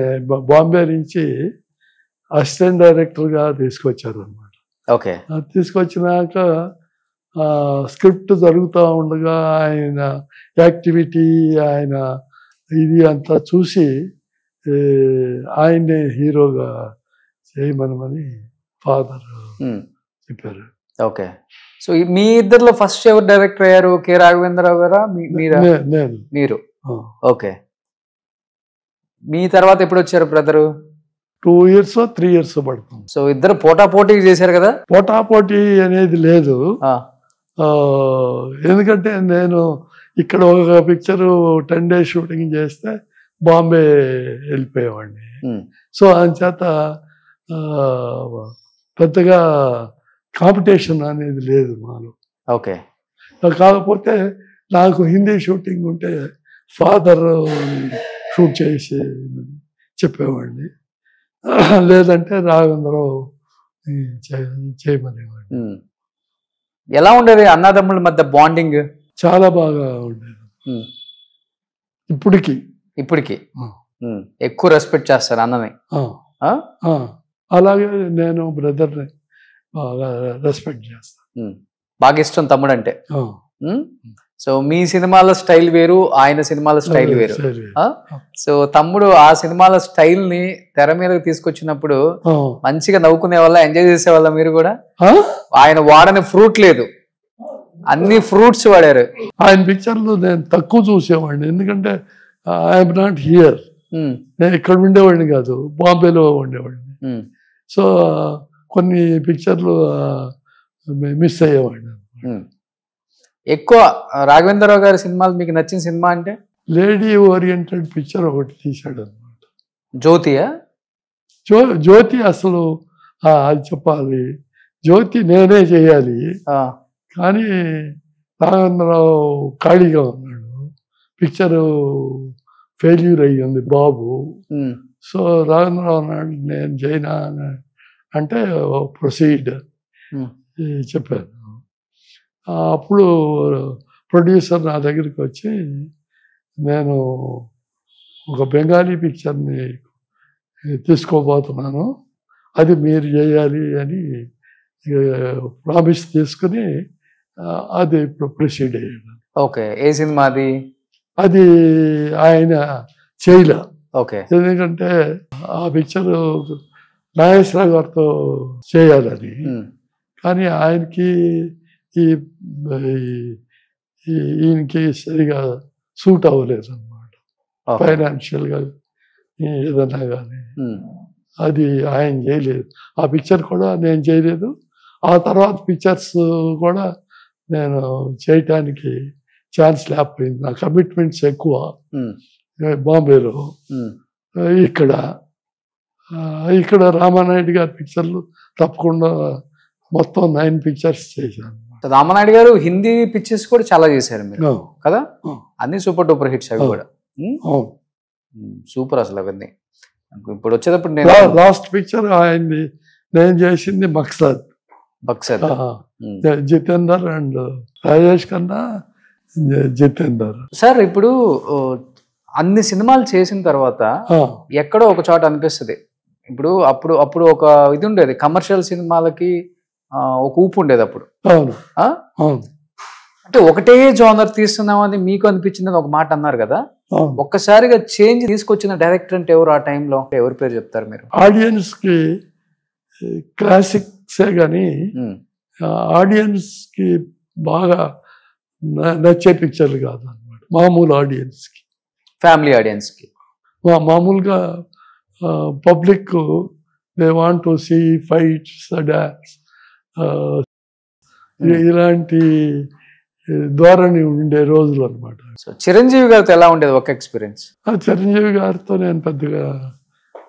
బాంబే నుంచి అసిస్టెంట్ డైరెక్టర్గా తీసుకొచ్చారు అనమాట. ఓకే. తీసుకొచ్చినాక స్క్రిప్ట్ జరుగుతూ ఉండగా ఆయన యాక్టివిటీ, ఆయన ఇది అంతా చూసి ఆయన్ని హీరోగా చేయమని ఫాదర్ చెప్పారు. ఓకే. సో మీ ఇద్దరులో ఫస్ట్ ఎవరు డైరెక్టర్ అయ్యారు? కె రాఘవేంద్రరావు గారా మీరు? ఓకే. మీ తర్వాత ఎప్పుడు వచ్చారు బ్రదరు? 2 years 3 years పడుతుంది. సో ఇద్దరు పోటాపోటీ చేశారు కదా? పోటాపోటీ అనేది లేదు, ఎందుకంటే నేను ఇక్కడ ఒక పిక్చర్ 10 days షూటింగ్ చేస్తే బాంబే వెళ్ళిపోయేవాడిని. సో అంచేత పెద్దగా కాంపిటీషన్ అనేది లేదు మాలో. ఓకే. కాకపోతే నాకు హిందీ షూటింగ్ ఉంటే ఫాదర్ షూట్ చేసి చెప్పేవాడిని, లేదంటే రాఘవేంద్రరావు చేయమనేవాడిని. ఎలా ఉండేది అన్నదమ్ముల మధ్య బాండింగ్? చాలా బాగా ఉండేది. ఇప్పటికి ఎక్కువ రెస్పెక్ట్ చేస్తారు అన్నని. అలాగే నేను బ్రదర్ని బాగా రెస్పెక్ట్ చేస్తాను. బాగా ఇష్టం తమ్ముడు అంటే. సో మీ సినిమాల స్టైల్ వేరు, ఆయన సినిమాల స్టైల్ వేరు. సో తమ్ముడు ఆ సినిమాల స్టైల్ ని తెర మీదకి తీసుకొచ్చినప్పుడు మంచిగా నవ్వుకునే వాళ్ళ, ఎంజాయ్ చేసే వాళ్ళ మీరు కూడా? ఆయన వాడని ఫ్రూట్ లేదు, అన్ని ఫ్రూట్స్ వాడారు. ఆయన పిక్చర్లు నేను తక్కువ చూసేవాడిని, ఎందుకంటే ఐఎమ్ నాట్ హియర్. నేను ఇక్కడ ఉండేవాడిని కాదు, బాంబేలో ఉండేవాడిని. సో కొన్ని పిక్చర్లు మిస్ అయ్యేవాడిని. ఎక్కువ రాఘవేంద్రరావు గారి సినిమాలు మీకు నచ్చిన సినిమా అంటే? లేడీ ఓరియంటెడ్ పిక్చర్ ఒకటి తీశాడు అనమాట. జ్యోతియా? జ్యోతి అసలు అది చెప్పాలి, జ్యోతి నేనే చేయాలి, కానీ రాఘవేంద్రరావు ఖాళీగా ఉన్నాడు, పిక్చరు ఫెయిల్యూర్ అయ్యింది బాబు. సో రాఘవేంద్రరావు అన్నాడు నేను చేయనా అంటే ప్రొసీడ్ చెప్పాను. అప్పుడు ప్రొడ్యూసర్ నా దగ్గరికి వచ్చి నేను ఒక బెంగాలీ పిక్చర్ని తీసుకోబోతున్నాను, అది మీరు చేయాలి అని ప్రామిస్ తీసుకుని అది ఇప్పుడు ప్రొసీడ్ అయ్యాడు. ఓకే. ఏ సినిమా అది? అది ఆయన చేయలే. ఓకే. ఎందుకంటే ఆ పిక్చర్ నాగేశ్వరరావు గారితో చేయాలని, కానీ ఆయనకి ఈయనకి సరిగా సూట్ అవ్వలేదు అన్నమాట, ఫైనాన్షియల్గా ఏదన్నా కానీ. అది ఆయన చేయలేదు, ఆ పిక్చర్ కూడా నేను చేయలేదు. ఆ తర్వాత పిక్చర్స్ కూడా నేను చేయటానికి ఛాన్స్ లేకపోయింది, నా కమిట్మెంట్స్ ఎక్కువ బాంబేలో. ఇక్కడ రామానాయుడు గారి పిక్చర్లు తప్పకుండా మొత్తం 9 పిక్చర్స్ చేశాను. రామానాయుడు గారు హిందీ పిక్చర్స్ కూడా చాలా చేశారు మీరు కదా, అన్ని సూపర్ డూపర్ హిట్స్ అవి కూడా. సూపర్ అసలు అవన్నీ. ఇప్పుడు వచ్చేటప్పుడు నేను లాస్ట్ పిక్చర్ ఆయన్ని నేను చేసింది మక్సద్. జితేందర్ అండ్ రాజేష్ ఖన్నా, జితేందర్. సార్ ఇప్పుడు అన్ని సినిమాలు చేసిన తర్వాత ఎక్కడో ఒక చోట అనిపిస్తుంది, ఇప్పుడు అప్పుడు ఒక ఇది ఉండేది, కమర్షియల్ సినిమాలకి ఒక ఊపు ఉండేది అప్పుడు. అంటే ఒకటే జోనర్ తీస్తున్నామని మీకు అనిపించింది ఒక మాట అన్నారు కదా, ఒక్కసారిగా చేంజ్ తీసుకొచ్చిన డైరెక్టర్ అంటే ఎవరు ఆ టైంలో? ఎవరి పేరు చెప్తారు మీరు? ఆడియన్స్ కి క్లాసిక్సే కానీ ఆడియన్స్ కి బాగా నచ్చే పిక్చర్లు కాదు అన్నమాట, మామూలు ఆడియన్స్ కి, ఫ్యామిలీ ఆడియన్స్ కి. మామూలుగా public they want to see fights, dance, ఇలాంటి ధోరణి ఉండే రోజులు అనమాట. సో చిరంజీవి గారితో ఎలా ఉండేది ఒక ఎక్స్పీరియన్స్? చిరంజీవి గారితో నేను పెద్దగా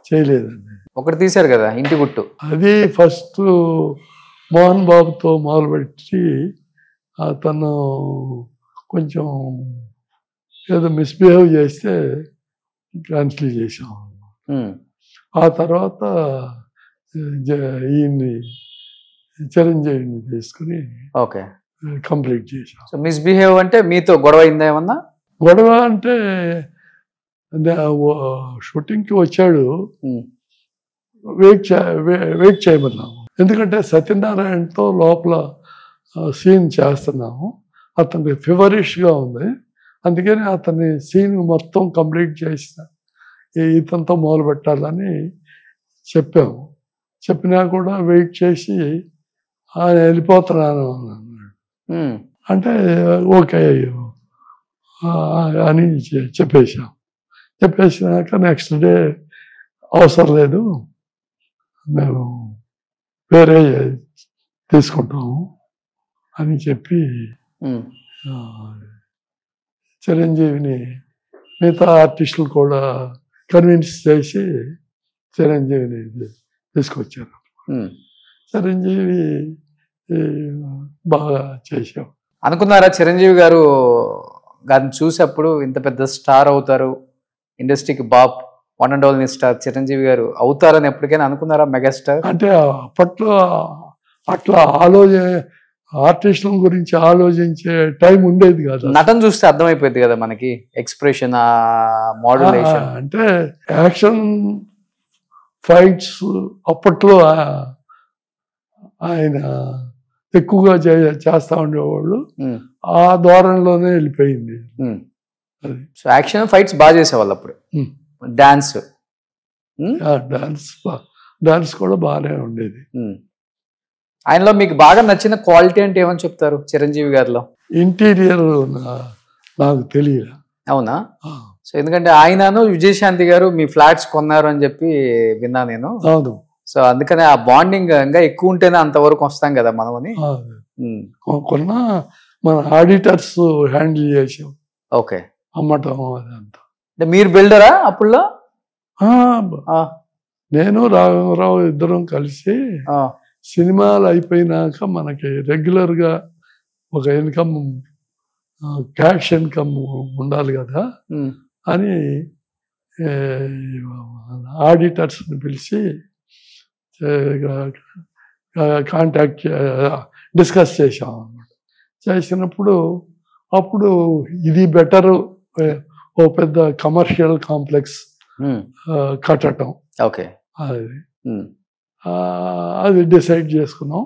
చేయలేదండి. ఒకటి తీశారు కదా ఇంటి గుట్టు, అది ఫస్ట్ మోహన్ బాబుతో మొదలుపెట్టి అతను కొంచెం ఏదో మిస్బిహేవ్ చేస్తే క్యాన్సిల్ చేసాం. ఆ తర్వాత ఈయన్ని చిరంజీవిని తీసుకుని ఓకే కంప్లీట్ చేసాం. సో మిస్బిహేవ్ అంటే మీతో గొడవ అయిందా ఏమన్నా? గొడవ అంటే షూటింగ్కి వచ్చాడు, వెయిట్ చేయమన్నాము, ఎందుకంటే సత్యనారాయణతో లోపల సీన్ చేస్తున్నాము, అతనికి ఫీవరిష్గా ఉంది, అందుకని అతని సీన్ మొత్తం కంప్లీట్ చేసిన ఇతనితో మొదలు పెట్టాలని చెప్పాము. చెప్పినా కూడా వెయిట్ చేసి ఆయన వెళ్ళిపోతున్నాను అన్నాడు. అంటే ఓకే అని చెప్పేసాం. చెప్పేసినాక నెక్స్ట్ డే అవసరం లేదు, మేము వేరే తీసుకుంటాము అని చెప్పి చిరంజీవిని మిగతా ఆర్టిస్టులు కూడా కన్విన్స్ చేసి చిరంజీవిని తీసుకొచ్చారు. చిరంజీవి బాగా చేసాం. అనుకున్నారా చిరంజీవి గారిని చూసేప్పుడు ఇంత పెద్ద స్టార్ అవుతారు, ఇండస్ట్రీకి బాప్ one and only star Chiranjeevi గారు అవుతారని ఎప్పటికైనా అనుకున్నారా? మెగాస్టార్ అంటే అప్పట్లో అట్లా ఆర్టిస్టుల గురించి ఆలోచించే టైం ఉండేది కాదు. నటన చూస్తే అర్థమైపోయింది కదా మనకి, ఎక్స్ప్రెషన్, మోడ్యులేషన్. అంటే యాక్షన్ ఫైట్స్ అప్పట్లో ఆయన ఎక్కువగా చేస్తా ఉండేవాళ్ళు. ఆ ధోరణిలోనే వెళ్ళిపోయింది అది. సో యాక్షన్ ఫైట్స్ బాగా చేసేవాళ్ళు అప్పుడు. డాన్స్ డాన్స్ కూడా బాగానే ఉండేది. ఆయనలో మీకు బాగా నచ్చిన క్వాలిటీ అంటే ఏమని చెప్తారు చిరంజీవి గారిలో? ఇంటీరియర్ నాకు తెలియదు. అవునా? సో ఎందుకంటే ఆయనను విజయశాంతి గారు మీ ఫ్లాట్స్ కొన్నారు అని చెప్పి విన్నా నేను. అవును. సో అందుకనే ఆ బాండింగ్ ఇంకా ఎక్కువ ఉంటేనే అంతవరకు వస్తాం కదా మనం అని. కొన్నా మన ఆడిటర్స్ హ్యాండిల్ చేసాం. ఓకే. అమ్మటం అదంతా. అంటే మీరు బిల్డరా అప్పుడులో? నేను రాఘవరావు ఇద్దరం కలిసి సినిమాలు అయిపోయినాక మనకి రెగ్యులర్గా ఒక ఇన్కమ్, క్యాష్ ఇన్కమ్ ఉండాలి కదా అని ఆడిటర్స్ని పిలిచి కాంటాక్ట్ డిస్కస్ చేసాం అన్నమాట. చేసినప్పుడు అప్పుడు ఇది బెటరు, ఓ పెద్ద కమర్షియల్ కాంప్లెక్స్ కట్టడం. ఓకే. అది డిసైడ్ చేసుకున్నాం.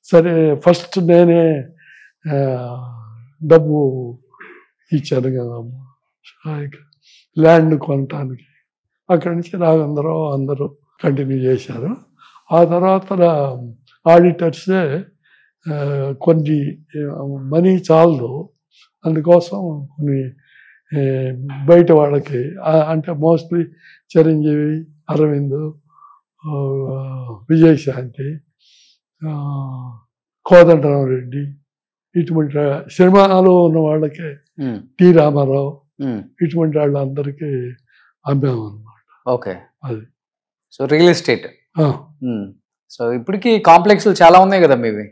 సరే ఫస్ట్ నేనే డబ్బు ఇచ్చాను కదా ల్యాండ్ కొనటానికి. అక్కడి నుంచి రాఘవేంద్రరావు అందరూ కంటిన్యూ చేశారు. ఆ తర్వాత ఆడిటర్సే కొన్ని మనీ చాలదు, అందుకోసం కొన్ని బయట వాళ్ళకి, అంటే మోస్ట్లీ చిరంజీవి, అరవింద్, విజయశాంతి, కోదండరావు రెడ్డి, ఇటువంటి సినిమాలో ఉన్న వాళ్ళకి, టి రామారావు, ఇటువంటి వాళ్ళందరికీ అమ్మాము అన్నమాట. ఓకే. అది సో రియల్ ఎస్టేట్. సో ఇప్పటికి కాంప్లెక్స్లు చాలా ఉన్నాయి కదా మీవి?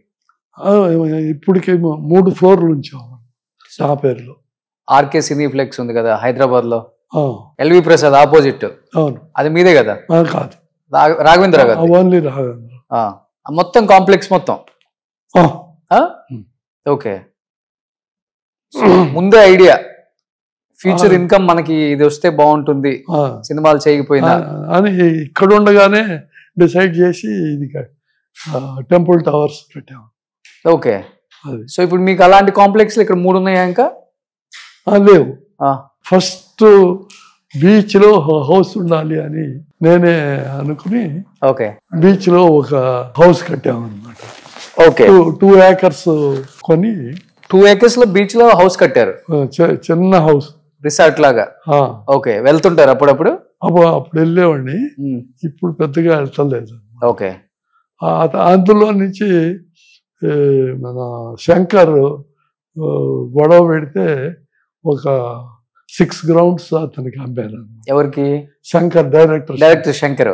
ఇప్పటికి 3 ఫ్లోర్లు ఉంచాము నా పేరులో. ఆర్కే సినీప్లెక్స్ ఉంది కదా హైదరాబాద్ లో, ఎల్వి ప్రసాద్ ఆపోజిట్. అవును. అది మీదే కదా? కాదు, రాఘవేంద్ర గారు. ఓన్లీ రాఘవేంద్ర. మొత్తం కాంప్లెక్స్ మొత్తం. ఓకే. ముందే ఐడియా, ఫ్యూచర్ ఇన్కమ్ మనకి ఇది వస్తే బాగుంటుంది సినిమాలు చేయకపోయినా అని ఇక్కడ ఉండగానే డిసైడ్ చేసి ఇది టెంపుల్ టవర్స్ పెట్టాము. ఓకే. సో ఇప్పుడు మీకు అలాంటి కాంప్లెక్స్లు ఇక్కడ 3 ఉన్నాయా ఇంకా? లేవు. ఫస్ట్ బీచ్ లో హౌస్ ఉండాలి అని నేనే అనుకుని ఓకే బీచ్ లో ఒక హౌస్ కట్టాము అన్నమాట. ఓకే. 2 acres కొని 2 acres లో బీచ్ లో హౌస్ కట్టారు. చిన్న హౌస్, రిసార్ట్ లాగా. ఓకే. వెళ్తుంటారు అప్పుడప్పుడు? అప్పుడు వెళ్ళేవాడిని, ఇప్పుడు పెద్దగా వెళ్తలేదు. ఓకే. అందులో నుంచి మన శంకర్ గొడవ పెడితే ఒక 6 grounds అతనికి అమ్మాను. ఎవరికి? శంకర్, డైరెక్టర్ శంకర్.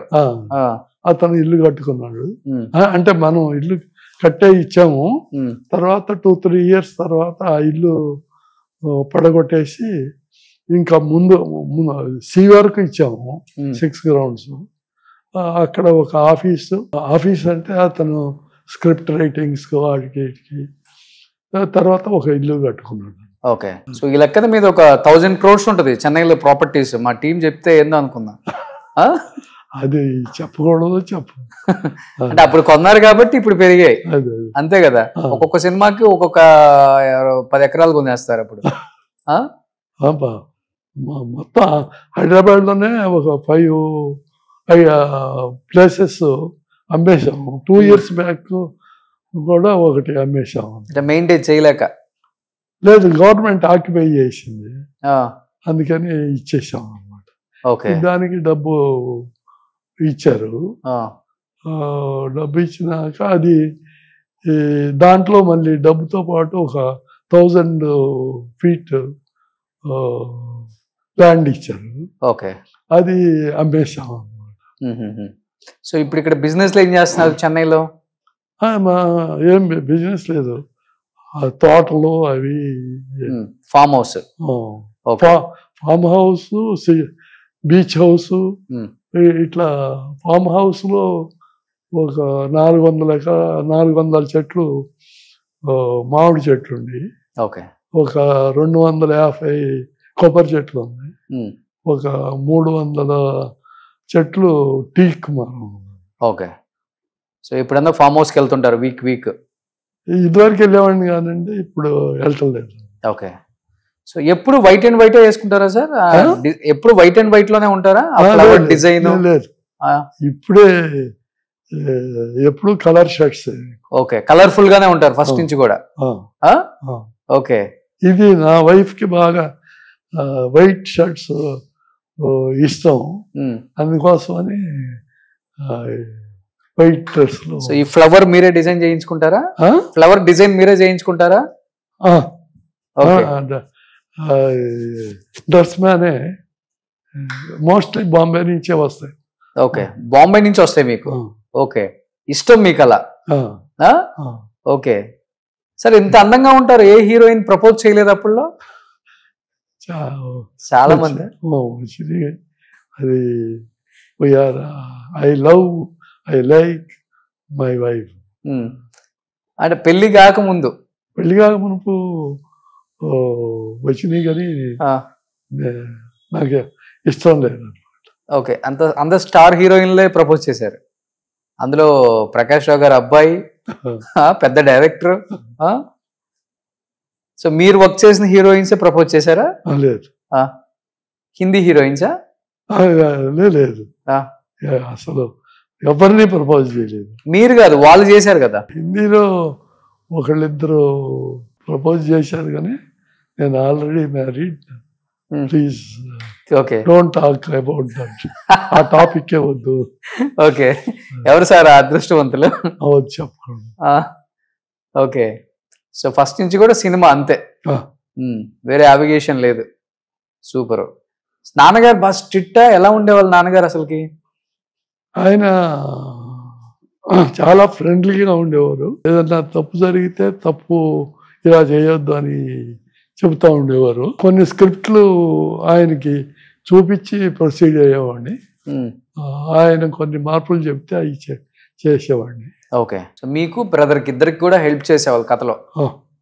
అతను ఇల్లు కట్టుకున్నాడు. అంటే మనం ఇల్లు కట్టే ఇచ్చాము. తర్వాత 2-3 years తర్వాత ఆ ఇల్లు పడగొట్టేసి ఇంకా ముందు సి వరకు ఇచ్చాము 6 grounds. అక్కడ ఒక ఆఫీస్ అంటే అతను స్క్రిప్ట్ రైటింగ్స్ వాటికి తర్వాత ఒక ఇల్లు కట్టుకున్నాడు. ఓకే. సో ఈ లెక్కన మీద ఒక 1000 crores ఉంటుంది చెన్నైలో ప్రాపర్టీస్. మా టీం చెప్తే ఏందో అనుకున్నా. అది చెప్పకూడదు, అంటే అప్పుడు కొన్నారు కాబట్టి ఇప్పుడు పెరిగాయి, అంతే కదా? ఒక్కొక్క సినిమాకి ఒక్కొక్క 10 acres కొనేస్తారు అప్పుడు. మొత్తం హైదరాబాద్ లోనే ఒక 5 places అమ్మేశాము. 2 years బ్యాక్ కూడా ఒకటి అమ్మేశాము. మెయింటైన్ చేయలేక? లేదు, గవర్నమెంట్ ఆక్యుపై చేసింది, అందుకని ఇచ్చేసాం అన్నమాట. దానికి డబ్బు ఇచ్చారు. డబ్బు ఇచ్చినాక అది దాంట్లో మళ్ళీ డబ్బుతో పాటు ఒక 1000 feet ల్యాండ్ ఇచ్చారు. ఓకే. మా ఏం బిజినెస్ లేదు, తోటలు అవి, farm house, farm house, beach house, ఇట్లా ఫామ్ హౌస్ లో ఒక 400 చెట్లు మామిడి చెట్లు ఉంది, ఒక 250 కొబ్బరి చెట్లు ఉన్నాయి, ఒక 300 చెట్లు టీక్ మరం. ఓకే. సో ఎప్పుడన్నా ఫామ్ హౌస్కి వెళ్తుంటారు వీక్? ఇదివరకు వెళ్ళేవాడిని కాదండి, ఇప్పుడు వెళ్తలేదు. ఓకే. సో ఎప్పుడు వైట్ అండ్ వైట్ వేసుకుంటారా సార్? ఎప్పుడు వైట్ అండ్ వైట్ లోనే ఉంటారా? డిజైన్ లేదు, ఇప్పుడే ఎప్పుడు కలర్ షర్ట్స్. ఓకే, కలర్ఫుల్ గానే ఉంటారు ఫస్ట్ నుంచి కూడా. ఓకే. ఇది నా వైఫ్ కి బాగా వైట్ షర్ట్స్ ఇష్టం, అందుకోసమని వైట్ డ్రెస్ లో. సో ఈ ఫ్లవర్ మీరే డిజైన్ చేయించుకుంటారా? ఫ్లవర్ డిజైన్ మీరే చేయించుకుంటారా? డ్రెస్ మ్యానే మోస్ట్లీ బాంబే నుంచే వస్తాయి. ఓకే, బాంబే నుంచి వస్తాయి మీకు. ఓకే, ఇష్టం మీకు అలా. ఓకే. సరే, ఇంత అందంగా ఉంటారు, ఏ హీరోయిన్ ప్రపోజ్ చేయలేదు అప్పుడులో? చాలా మంది. అది ఐ లైక్ మై వైఫ్. అంటే పెళ్లి కాకముందు వచ్చినాయి కానీ నాకు ఇష్టం లేదు. ఓకే, అంత స్టార్ హీరోయిన్లే ప్రపోజ్ చేశారు. అందులో ప్రకాష్ రావు గారు అబ్బాయి, పెద్ద డైరెక్టర్. సో మీరు వర్క్ చేసిన హీరోయిన్సే ప్రపోజ్ చేశారా? లేదు. హిందీ హీరోయిన్సా? లేదు, అసలు ఎవరిని ప్రపోజ్ చేయలేదు. మీరు కాదు, వాళ్ళు చేశారు కదా. హిందీలో ఒకళ్ళిద్దరు ప్రపోజ్ చేశారు కానీ నేను already married, please don't talk about that, ఆ టాపిక్ వద్దు. ఓకే, ఎవరు సార్ అదృష్టవంతులు? చెప్పండి. ఓకే. సో ఫస్ట్ నుంచి కూడా సినిమా అంతే, వేరే అవిగేషన్ లేదు. సూపర్. నాన్నగారు బాగా స్ట్రిక్టా? ఎలా ఉండేవాళ్ళు నాన్నగారు అసలుకి? ఆయన చాలా ఫ్రెండ్లీగా ఉండేవారు. ఏదన్నా తప్పు జరిగితే తప్పు ఇలా చేయొద్దు అని చెబుతూ ఉండేవారు. కొన్ని స్క్రిప్ట్లు ఆయనకి చూపించి ప్రొసీడ్ అయ్యేవాడిని, ఆయన కొన్ని మార్పులు చెప్తే అవి చేసేవాడిని. ఓకే. సో మీకు బ్రదర్కి ఇద్దరికి కూడా హెల్ప్ చేసేవాళ్ళు కథలో?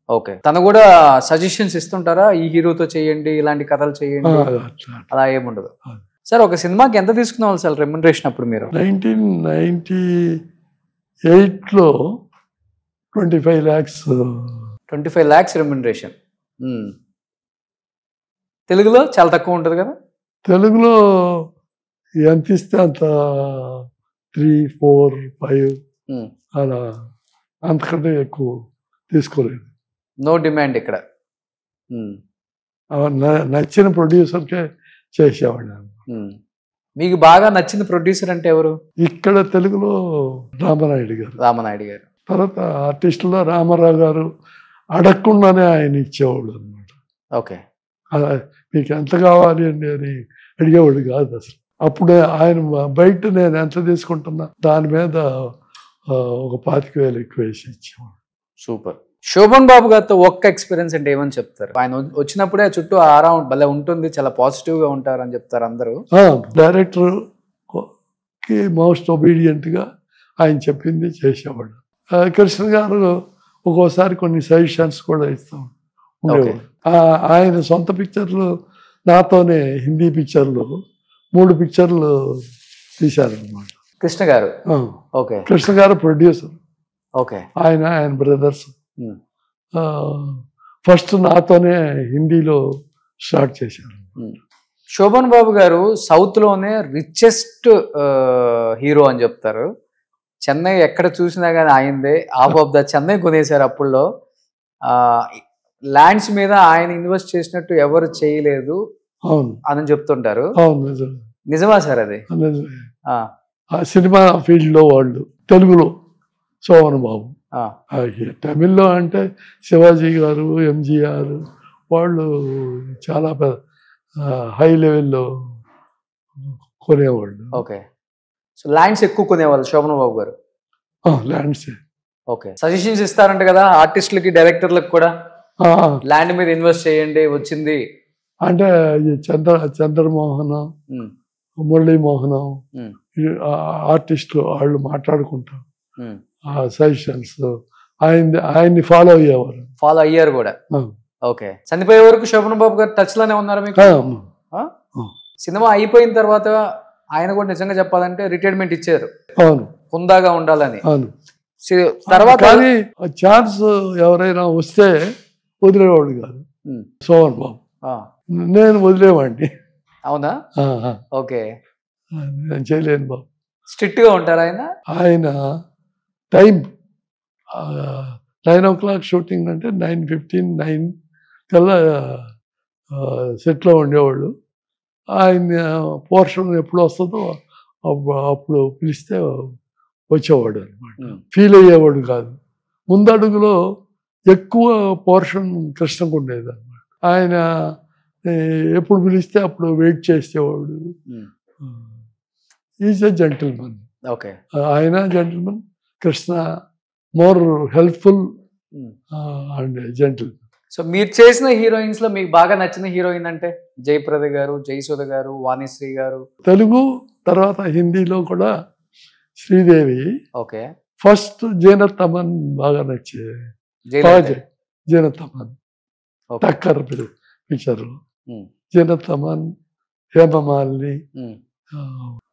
ఓకే. తను కూడా సజెషన్స్ ఇస్తుంటారా, ఈ హీరోతో చేయండి, ఇలాంటి కథలు చేయండి, అలా ఏముండదు? సార్, ఒక సినిమాకి ఎంత తీసుకునేవాళ్ళు సార్ రెమ్యునరేషన్ అప్పుడు మీరు? 1998లో 25 lakhs. 25 lakhs remuneration. తెలుగులో చాలా తక్కువ ఉంటుంది కదా? తెలుగులో ఎంత ఇస్తే అంత 3, 4, 5 అలా, అంతకంటే ఎక్కువ తీసుకోలేదు. నో డిమాండ్ ఇక్కడ. నచ్చిన ప్రొడ్యూసర్కే చేసేవాడిని. మీకు బాగా నచ్చిన ప్రొడ్యూసర్ అంటే ఎవరు? ఇక్కడ తెలుగులో రామనాయుడు గారు. తర్వాత ఆర్టిస్టులో రామారావు గారు అడగకుండానే ఆయన ఇచ్చేవాడు అనమాట. ఓకే. మీకు ఎంత కావాలి అండి అని అడిగేవాడు కాదు అసలు. అప్పుడే ఆయన బయట నేను ఎంత తీసుకుంటున్నా దాని మీద ఒక 25,000 ఎక్కువ వేసి ఇచ్చేవాడు. సూపర్. శోభన్ బాబు గారితో ఒక్క ఎక్స్పీరియన్స్ అంటే ఏమని చెప్తారు? ఆయన వచ్చినప్పుడే చుట్టూ అరౌండ్ భలే ఉంటుంది, చాలా పాజిటివ్ గా ఉంటారు అని చెప్తారు అందరూ. డైరెక్టర్ కి మోస్ట్ ఒబీడియంట్ గా ఆయన చెప్పింది చేసేవాడు. కృష్ణ గారు ఒక్కోసారి కొన్ని సజెషన్స్ కూడా ఇస్తాం ఉండేవాడు. ఆయన సొంత పిక్చర్లు నాతోనే హిందీ పిక్చర్లు 3 పిక్చర్లు తీశారనమాట కృష్ణ గారు. ఓకే. కృష్ణ గారు ప్రొడ్యూసర్. ఓకే. ఆయన బ్రదర్స్. ఫస్ట్ నాతోనే హిందీలో స్టార్ట్ చేశారు. శోభన్ బాబు గారు సౌత్ లోనే రిచెస్ట్ హీరో అని చెప్తారు. చెన్నై ఎక్కడ చూసినా కానీ ఆయనదే. హాఫ్ ఆఫ్ ద చెన్నై కొనేశారు అప్పుల్లో. ల్యాండ్స్ మీద ఆయన ఇన్వెస్ట్ చేసినట్టు ఎవరు చేయలేదు అని చెప్తుంటారు. నిజమా సార్ అది? సినిమా ఫీల్డ్ లో వాళ్ళు తెలుగులో శోభన్ బాబు, తమిళ్లో అంటే శివాజీ గారు, ఎంజీఆర్ వాళ్ళు చాలా హై లెవెల్లో కొనేవాళ్ళు. ఓకే. సో ల్యాండ్స్ ఎక్కువ కొనేవాళ్ళు శోభన్ బాబు గారు? ల్యాండ్స్ ఓకే, సజెషన్స్ ఇస్తారంట కదా ఆర్టిస్టులకి డైరెక్టర్లకు కూడా, ల్యాండ్ మీద ఇన్వెస్ట్ చేయండి వచ్చింది అంటే చంద్రమోహన్, మురళీమోహన్ ఆర్టిస్టులు వాళ్ళు మాట్లాడుకుంటారు సజెషన్స్, ఆయన్ని ఫాలో అయ్యారు కూడా. ఓకే, చనిపోయే వరకు శోభన్ బాబు గారు టచ్ లోనే ఉన్నారు మీకు? సినిమా అయిపోయిన తర్వాత ఆయన కూడా నిజంగా చెప్పాలంటే రిటైర్మెంట్ ఇచ్చారు, అవును, హుందాగా ఉండాలని. అవును. తర్వాత కానీ ఛాన్స్ ఎవరైనా వస్తే వదిలేవాడు కాదు శోభన్ బాబు, నేను వదిలేవాడిని. అవునా? ఓకే, నేను చేయలేను బాబు. స్ట్రిక్ట్ గా ఉంటారు ఆయన టైం 9 o'clock షూటింగ్ అంటే 9:15, 9 కల్లా సెట్లో ఉండేవాళ్ళు. ఆయన పోర్షన్ ఎప్పుడు వస్తుందో అప్పుడు పిలిస్తే వచ్చేవాడు అనమాట. ఫీల్ అయ్యేవాడు కాదు. ముందడుగులో ఎక్కువ పోర్షన్ కృష్ణకు ఉండేది అనమాట. ఆయన ఎప్పుడు పిలిస్తే అప్పుడు వెయిట్ చేసేవాడు. Is a gentleman. ఓకే, ఆయన gentleman, Krishna more helpful and gentle. So మీరు చేసిన హీరోయిన్స్ లో మీకు బాగా నచ్చిన హీరోయిన్ అంటే? జయప్రద గారు, జయసుధ గారు, వాణిశ్రీ గారు. తెలుగు తర్వాత హిందీలో కూడా శ్రీదేవి. ఓకే, ఫస్ట్ జీనత్ అమన్ బాగా నచ్చేది. జీనత్ అమన్ టక్కర్ పిక్చర్ లో జీనత్ అమన్, హేమమాలిని.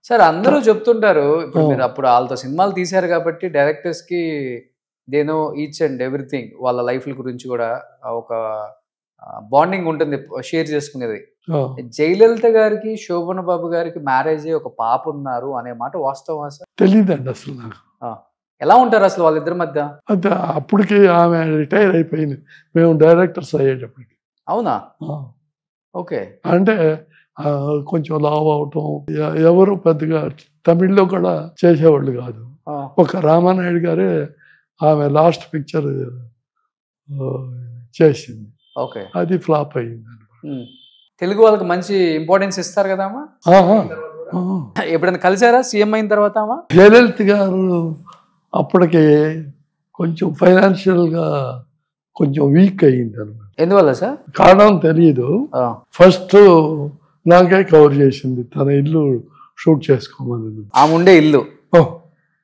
సార్ అందరూ చెప్తుంటారు, ఇప్పుడు మీరు అప్పుడు వాళ్ళతో సినిమాలు తీశారు కాబట్టి డైరెక్టర్స్ కి they know each and everything, వాళ్ళ లైఫ్ గురించి కూడా ఒక బాండింగ్ ఉంటుంది షేర్ చేసుకునేది. జయలలిత గారికి శోభన్ బాబు గారికి మ్యారేజ్ ఒక పాప ఉన్నారు అనే మాట వాస్తవమా సార్? తెలియదండి అసలు నాకు. ఎలా ఉంటారు అసలు వాళ్ళిద్దరి మధ్య? అంటే అప్పటికి ఆమె రిటైర్ అయిపోయింది, మేము డైరెక్టర్స్ అయ్యేటప్పటికి. అవునా? ఓకే. అంటే కొంచెం లావ్ అవటం, ఎవరు పెద్దగా తమిళ్లో కూడా చేసేవాళ్ళు కాదు. ఒక రామానాయుడు గారే ఆమె లాస్ట్ పిక్చర్ చేసింది. ఓకే, అది ఫ్లాప్ అయింది. తెలుగు వాళ్ళకి మంచి ఇంపార్టెన్స్ ఇస్తారు కదా అమ్మా. ఎప్పుడైనా కలిసారా సీఎం అయిన తర్వాత? జయలలిత గారు అప్పటికే కొంచెం ఫైనాన్షియల్ గా కొంచెం వీక్ అయ్యింది అనమాట. ఎందువల్ల సార్? కారణం తెలియదు. ఫస్ట్ నాకే కవర్ చేసింది, తన ఇల్లు షూట్ చేసుకోమని. ఆమె ఉండే ఇల్లు?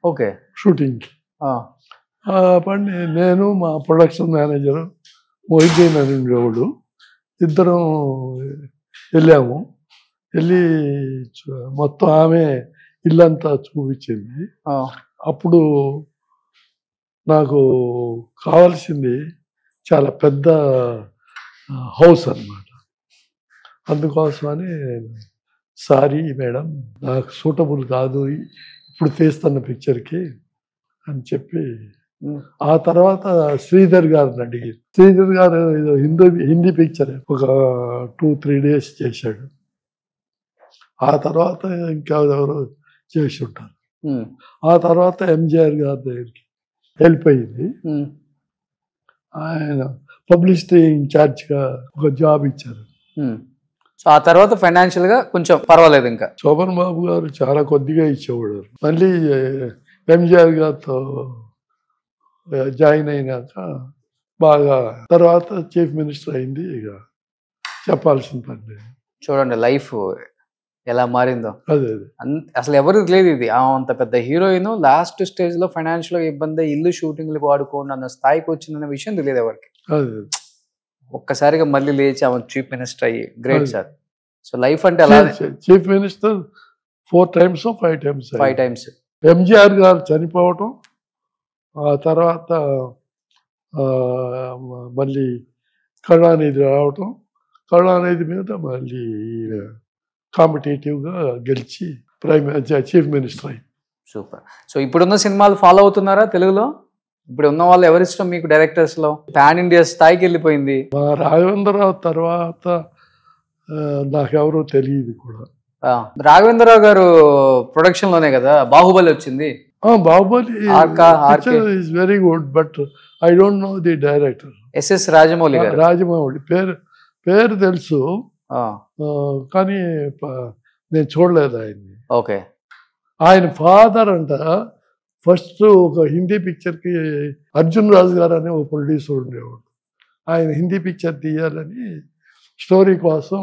ఓకే, షూటింగ్ కి పని నేను, మా ప్రొడక్షన్ మేనేజర్ మొహిద్దీన్ అని ఉండేవాడు, ఇద్దరం వెళ్ళాము. వెళ్ళి మొత్తం ఆమె ఇల్లంతా చూపించింది. అప్పుడు నాకు కావాల్సింది చాలా పెద్ద హౌస్ అన్నమాట. అందుకోసమని సారీ మేడం, నాకు సూటబుల్ కాదు ఇప్పుడు తీస్తున్న పిక్చర్కి అని చెప్పి, ఆ తర్వాత శ్రీధర్ గారిని అడిగి, శ్రీధర్ గారు హిందీ పిక్చర్ ఒక 2-3 days చేశాడు. ఆ తర్వాత ఇంకా ఎవరు చేసి ఉంటారు. ఆ తర్వాత ఎంజిఆర్ గారి దగ్గరికి వెళ్ళిపోయింది. ఆయన పబ్లిసిటీ ఇన్ఛార్జ్గా ఒక జాబ్ ఇచ్చారు. సో ఆ తర్వాత ఫైనాన్షియల్ గా కొంచెం పర్వాలేదు. ఇంకా శోభన్ బాబు గారు చాలా కొద్దిగా ఇచ్చేవాడు. మళ్ళీ ఎంజిఆర్ గారితో జాయిన్ అయినాక బాగా, తర్వాత చీఫ్ మినిస్టర్ అయింది. ఇక చెప్పాల్సిన పని. చూడండి లైఫ్ ఎలా మారిందో. అదే అసలు ఎవరికి లేదు ఇది. అంత పెద్ద హీరోయిన్ లాస్ట్ స్టేజ్ లో ఫైనాన్షియల్ ఇబ్బంది, ఇల్లు షూటింగ్లు వాడుకోండి అన్న స్థాయికి వచ్చిందన్న విషయం తెలియదు ఎవరికి. ఒక్కసారిగా మళ్ళీ లేచి ఆమె చీఫ్ మినిస్టర్ అయ్యి, గ్రేట్ సార్. సో లైఫ్ అంటే అలా. Chief minister 4 times 5 times. MGR గారు చనిపోవటం, ఆ తర్వాత మళ్ళీ కరుణానిధి రావటం, కరుణానిధి మీద మళ్ళీ కాంపిటేటివ్గా గెలిచి చీఫ్ మినిస్టర్ అయ్యి. సూపర్. సో ఇప్పుడున్న సినిమాలు ఫాలో అవుతున్నారా తెలుగులో? ఇప్పుడు ఉన్న వాళ్ళు ఎవరిష్టం మీకు డైరెక్టర్స్ లో? పాన్ ఇండియా స్థాయికి వెళ్ళిపోయింది. రాఘవేంద్రరావు తర్వాత నాకెవరో తెలియదు కూడా. రాఘవేంద్రరావు గారు ప్రొడక్షన్ లోనే కదా బాహుబలి వచ్చింది. Baahubali is very good, but I don't know the director. SS Rajamouli గారు. రాజమౌళి పేరు తెలుసు, కానీ నేను చూడలేదు ఆయన్ని. ఓకే. ఆయన ఫాదర్ అంట ఫస్ట్ ఒక హిందీ పిక్చర్కి అర్జున్ రాజు గారు అనే ఒక ప్రొడ్యూసర్ ఉండేవాడు. ఆయన హిందీ పిక్చర్ తీయాలని స్టోరీ కోసం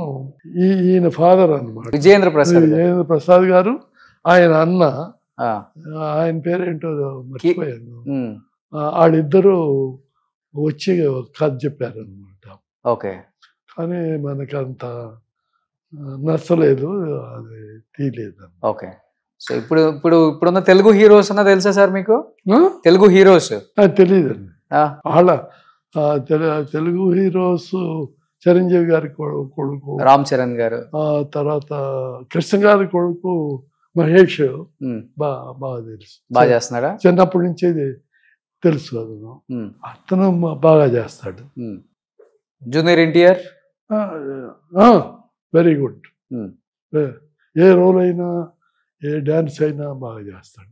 ఈయన ఫాదర్ అన్నమాట, విజయేంద్ర ప్రసాద్ గారు, ఆయన అన్న, ఆయన పేరేంటో మర్చిపోయాను, వాళ్ళిద్దరూ వచ్చి కథ చెప్పారు అనమాట. ఓకే. కానీ మనకు అంత నచ్చలేదు, అది తీయలేదు. ఓకే. సో ఇప్పుడున్న తెలుగు హీరోస్ అన్న తెలుసా సార్ మీకు? తెలుగు హీరోస్ తెలియదండి. వాళ్ళ తెలుగు హీరోస్ చిరంజీవి గారి కొడుకు రామ్ చరణ్ గారు, తర్వాత కృష్ణ గారి కొడుకు మహేష్ బాగా తెలుసు, బాగా చేస్తున్నాడా? చిన్నప్పటి నుంచి తెలుసు అతను, అతను బాగా చేస్తాడు. Junior NTR very good. ఏ రోల్ అయినా ఏ డాన్స్ అయినా బాగా చేస్తాడు.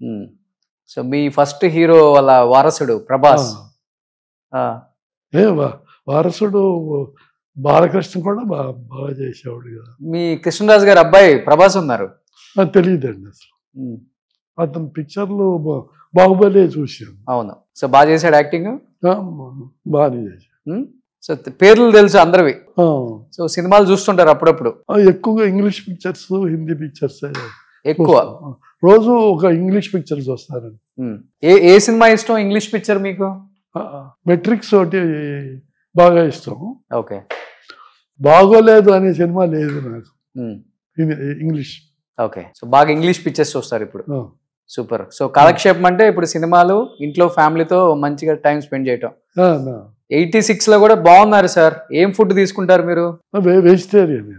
సో మీ ఫస్ట్ హీరో వాళ్ళ వారసుడు ప్రభాస్. వారసుడు బాలకృష్ణ కూడా బాగా చేసేవాడు కదా. మీ కృష్ణరాజు గారు అబ్బాయి ప్రభాస్ ఉన్నారు? తెలియదండి అసలు. అతను పిక్చర్లు బాహుబలి చూసాను. అవును. సో బాగా చేశాడు యాక్టింగ్? బాగానే చేశాడు. సో పేర్లు తెలుసు అందరివి. సో సినిమాలు చూస్తుంటారు అప్పుడప్పుడు? ఎక్కువగా ఇంగ్లీష్ పిక్చర్స్, హిందీ పిక్చర్స్ ఎక్కువ. రోజు ఒక ఇంగ్లీష్ పిక్చర్స్ వస్తారండి. ఏ సినిమా ఇష్టం ఇంగ్లీష్ పిక్చర్ మీకు? మెట్రిక్స్ ఒకటి బాగా ఇష్టం. ఓకే. బాగోలేదు అనే సినిమా లేదు నాకు ఇంగ్లీష్. ఓకే. సో బాగా ఇంగ్లీష్ పిక్చర్స్ చూస్తారు ఇప్పుడు. సూపర్. సో కాలక్షేపం అంటే ఇప్పుడు సినిమాలు, ఇంట్లో ఫ్యామిలీతో మంచిగా టైం స్పెండ్ చేయటం. 86 లో కూడా బాగున్నారు సార్. ఏం ఫుడ్ తీసుకుంటారు మీరు? Vegetarian.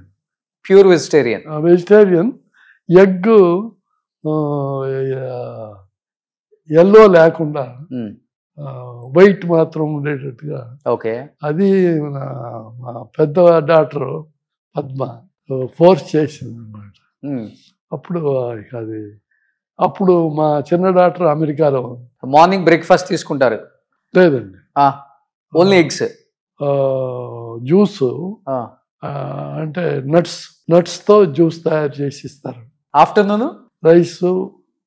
Pure vegetarian. Vegetarian. Egg yellow లేకుండా వైట్ మాత్రం ఉండేటట్టుగా. ఓకే. అది మా పెద్ద డాక్టర్ పద్మ ఫోర్స్ చేసింది అన్నమాట. అప్పుడు మా చిన్న డాక్టర్ అమెరికాలో. మార్నింగ్ బ్రేక్ఫాస్ట్ తీసుకుంటారు? లేదండి, ఓన్లీ ఎగ్స్. జ్యూస్ అంటే నట్స్ తో జ్యూస్ తయారు చేసి ఇస్తారు. ఆఫ్టర్నూన్ రైస్,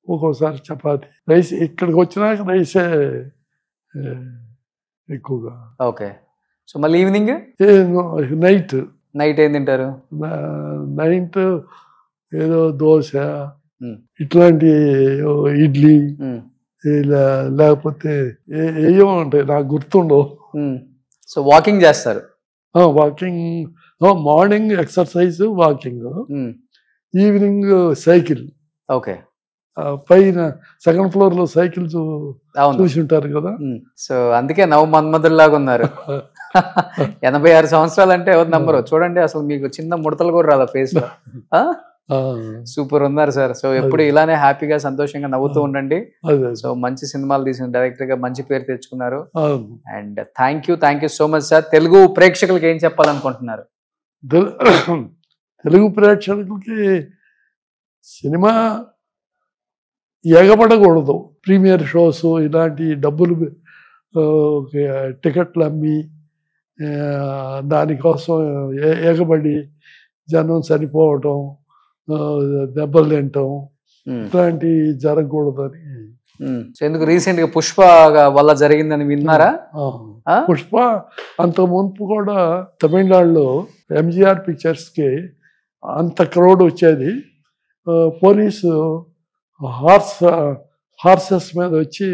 ఒక్కోసారి చపాతి. రైస్ ఇక్కడికి వచ్చినాక రైసే ఎక్కువగా. ఓకే. సో మళ్ళీ ఈవినింగ్? నైట్ ఏం తింటారు? నైట్ ఏదో దోశ, ఇట్లాంటి ఇడ్లీ, లేకపోతే ఏమో ఉంటాయి, నాకు గుర్తుండవు. సో వాకింగ్ చేస్తారు? Walking, morning exercise, walking, evening cycle. Okay. పైన సెకండ్ ఫ్లోర్ లో సైకిల్ చూసి ఉంటారు కదా. సో అందుకే నవ మన్మధుల్లాగా ఉన్నారు. 86 సంవత్సరాలు అంటే ఎవరు నమ్మరు. చూడండి, అసలు మీకు చిన్న ముడతలు కూడా రాదా ఫేస్ లో. సూపర్ ఉన్నారు సార్. సో ఎప్పుడు ఇలానే హ్యాపీగా సంతోషంగా నవ్వుతూ ఉండండి. సో మంచి సినిమాలు తీసిన డైరెక్టర్ గా మంచి పేరు తెచ్చుకున్నారు. And thank you so much sir. Telugu ప్రేక్షకులకి ఏం చెప్పాలనుకుంటున్నారు? తెలుగు ప్రేక్షకులకి సినిమా ఎగబడకూడదు. ప్రీమియర్ షోస్ ఇలాంటి డబ్బులు టికెట్లు అమ్మి దానికోసం ఎగబడి జనం చనిపోవటం, దెబ్బలు తింటాం, ఇట్లాంటి జరగకూడదని. ఎందుకు రీసెంట్ గా పుష్ప వల్ల జరిగిందని విన్నారా? పుష్ప అంత మునుపు కూడా తమిళనాడులో ఎంజీఆర్ పిక్చర్స్ కి అంత క్రౌడ్ వచ్చేది. పోలీసు హార్సెస్ మీద వచ్చి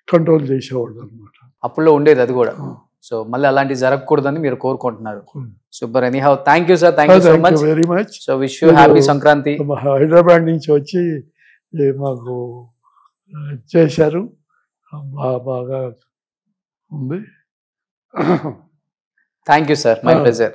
కంట్రోల్ చేసేవాడు అనమాట. అప్పుడులో ఉండేది అది కూడా. సో మళ్ళీ అలాంటివి జరగకూడదని మీరు కోరుకుంటున్నారు. Super. Anyhow thank you sir. Thank you so much. Very much. So wish you happy Sankranti. Hyderabad నుంచి వచ్చి మాకు చేశారు, బాగా ఉంది. Thank you sir. My pleasure.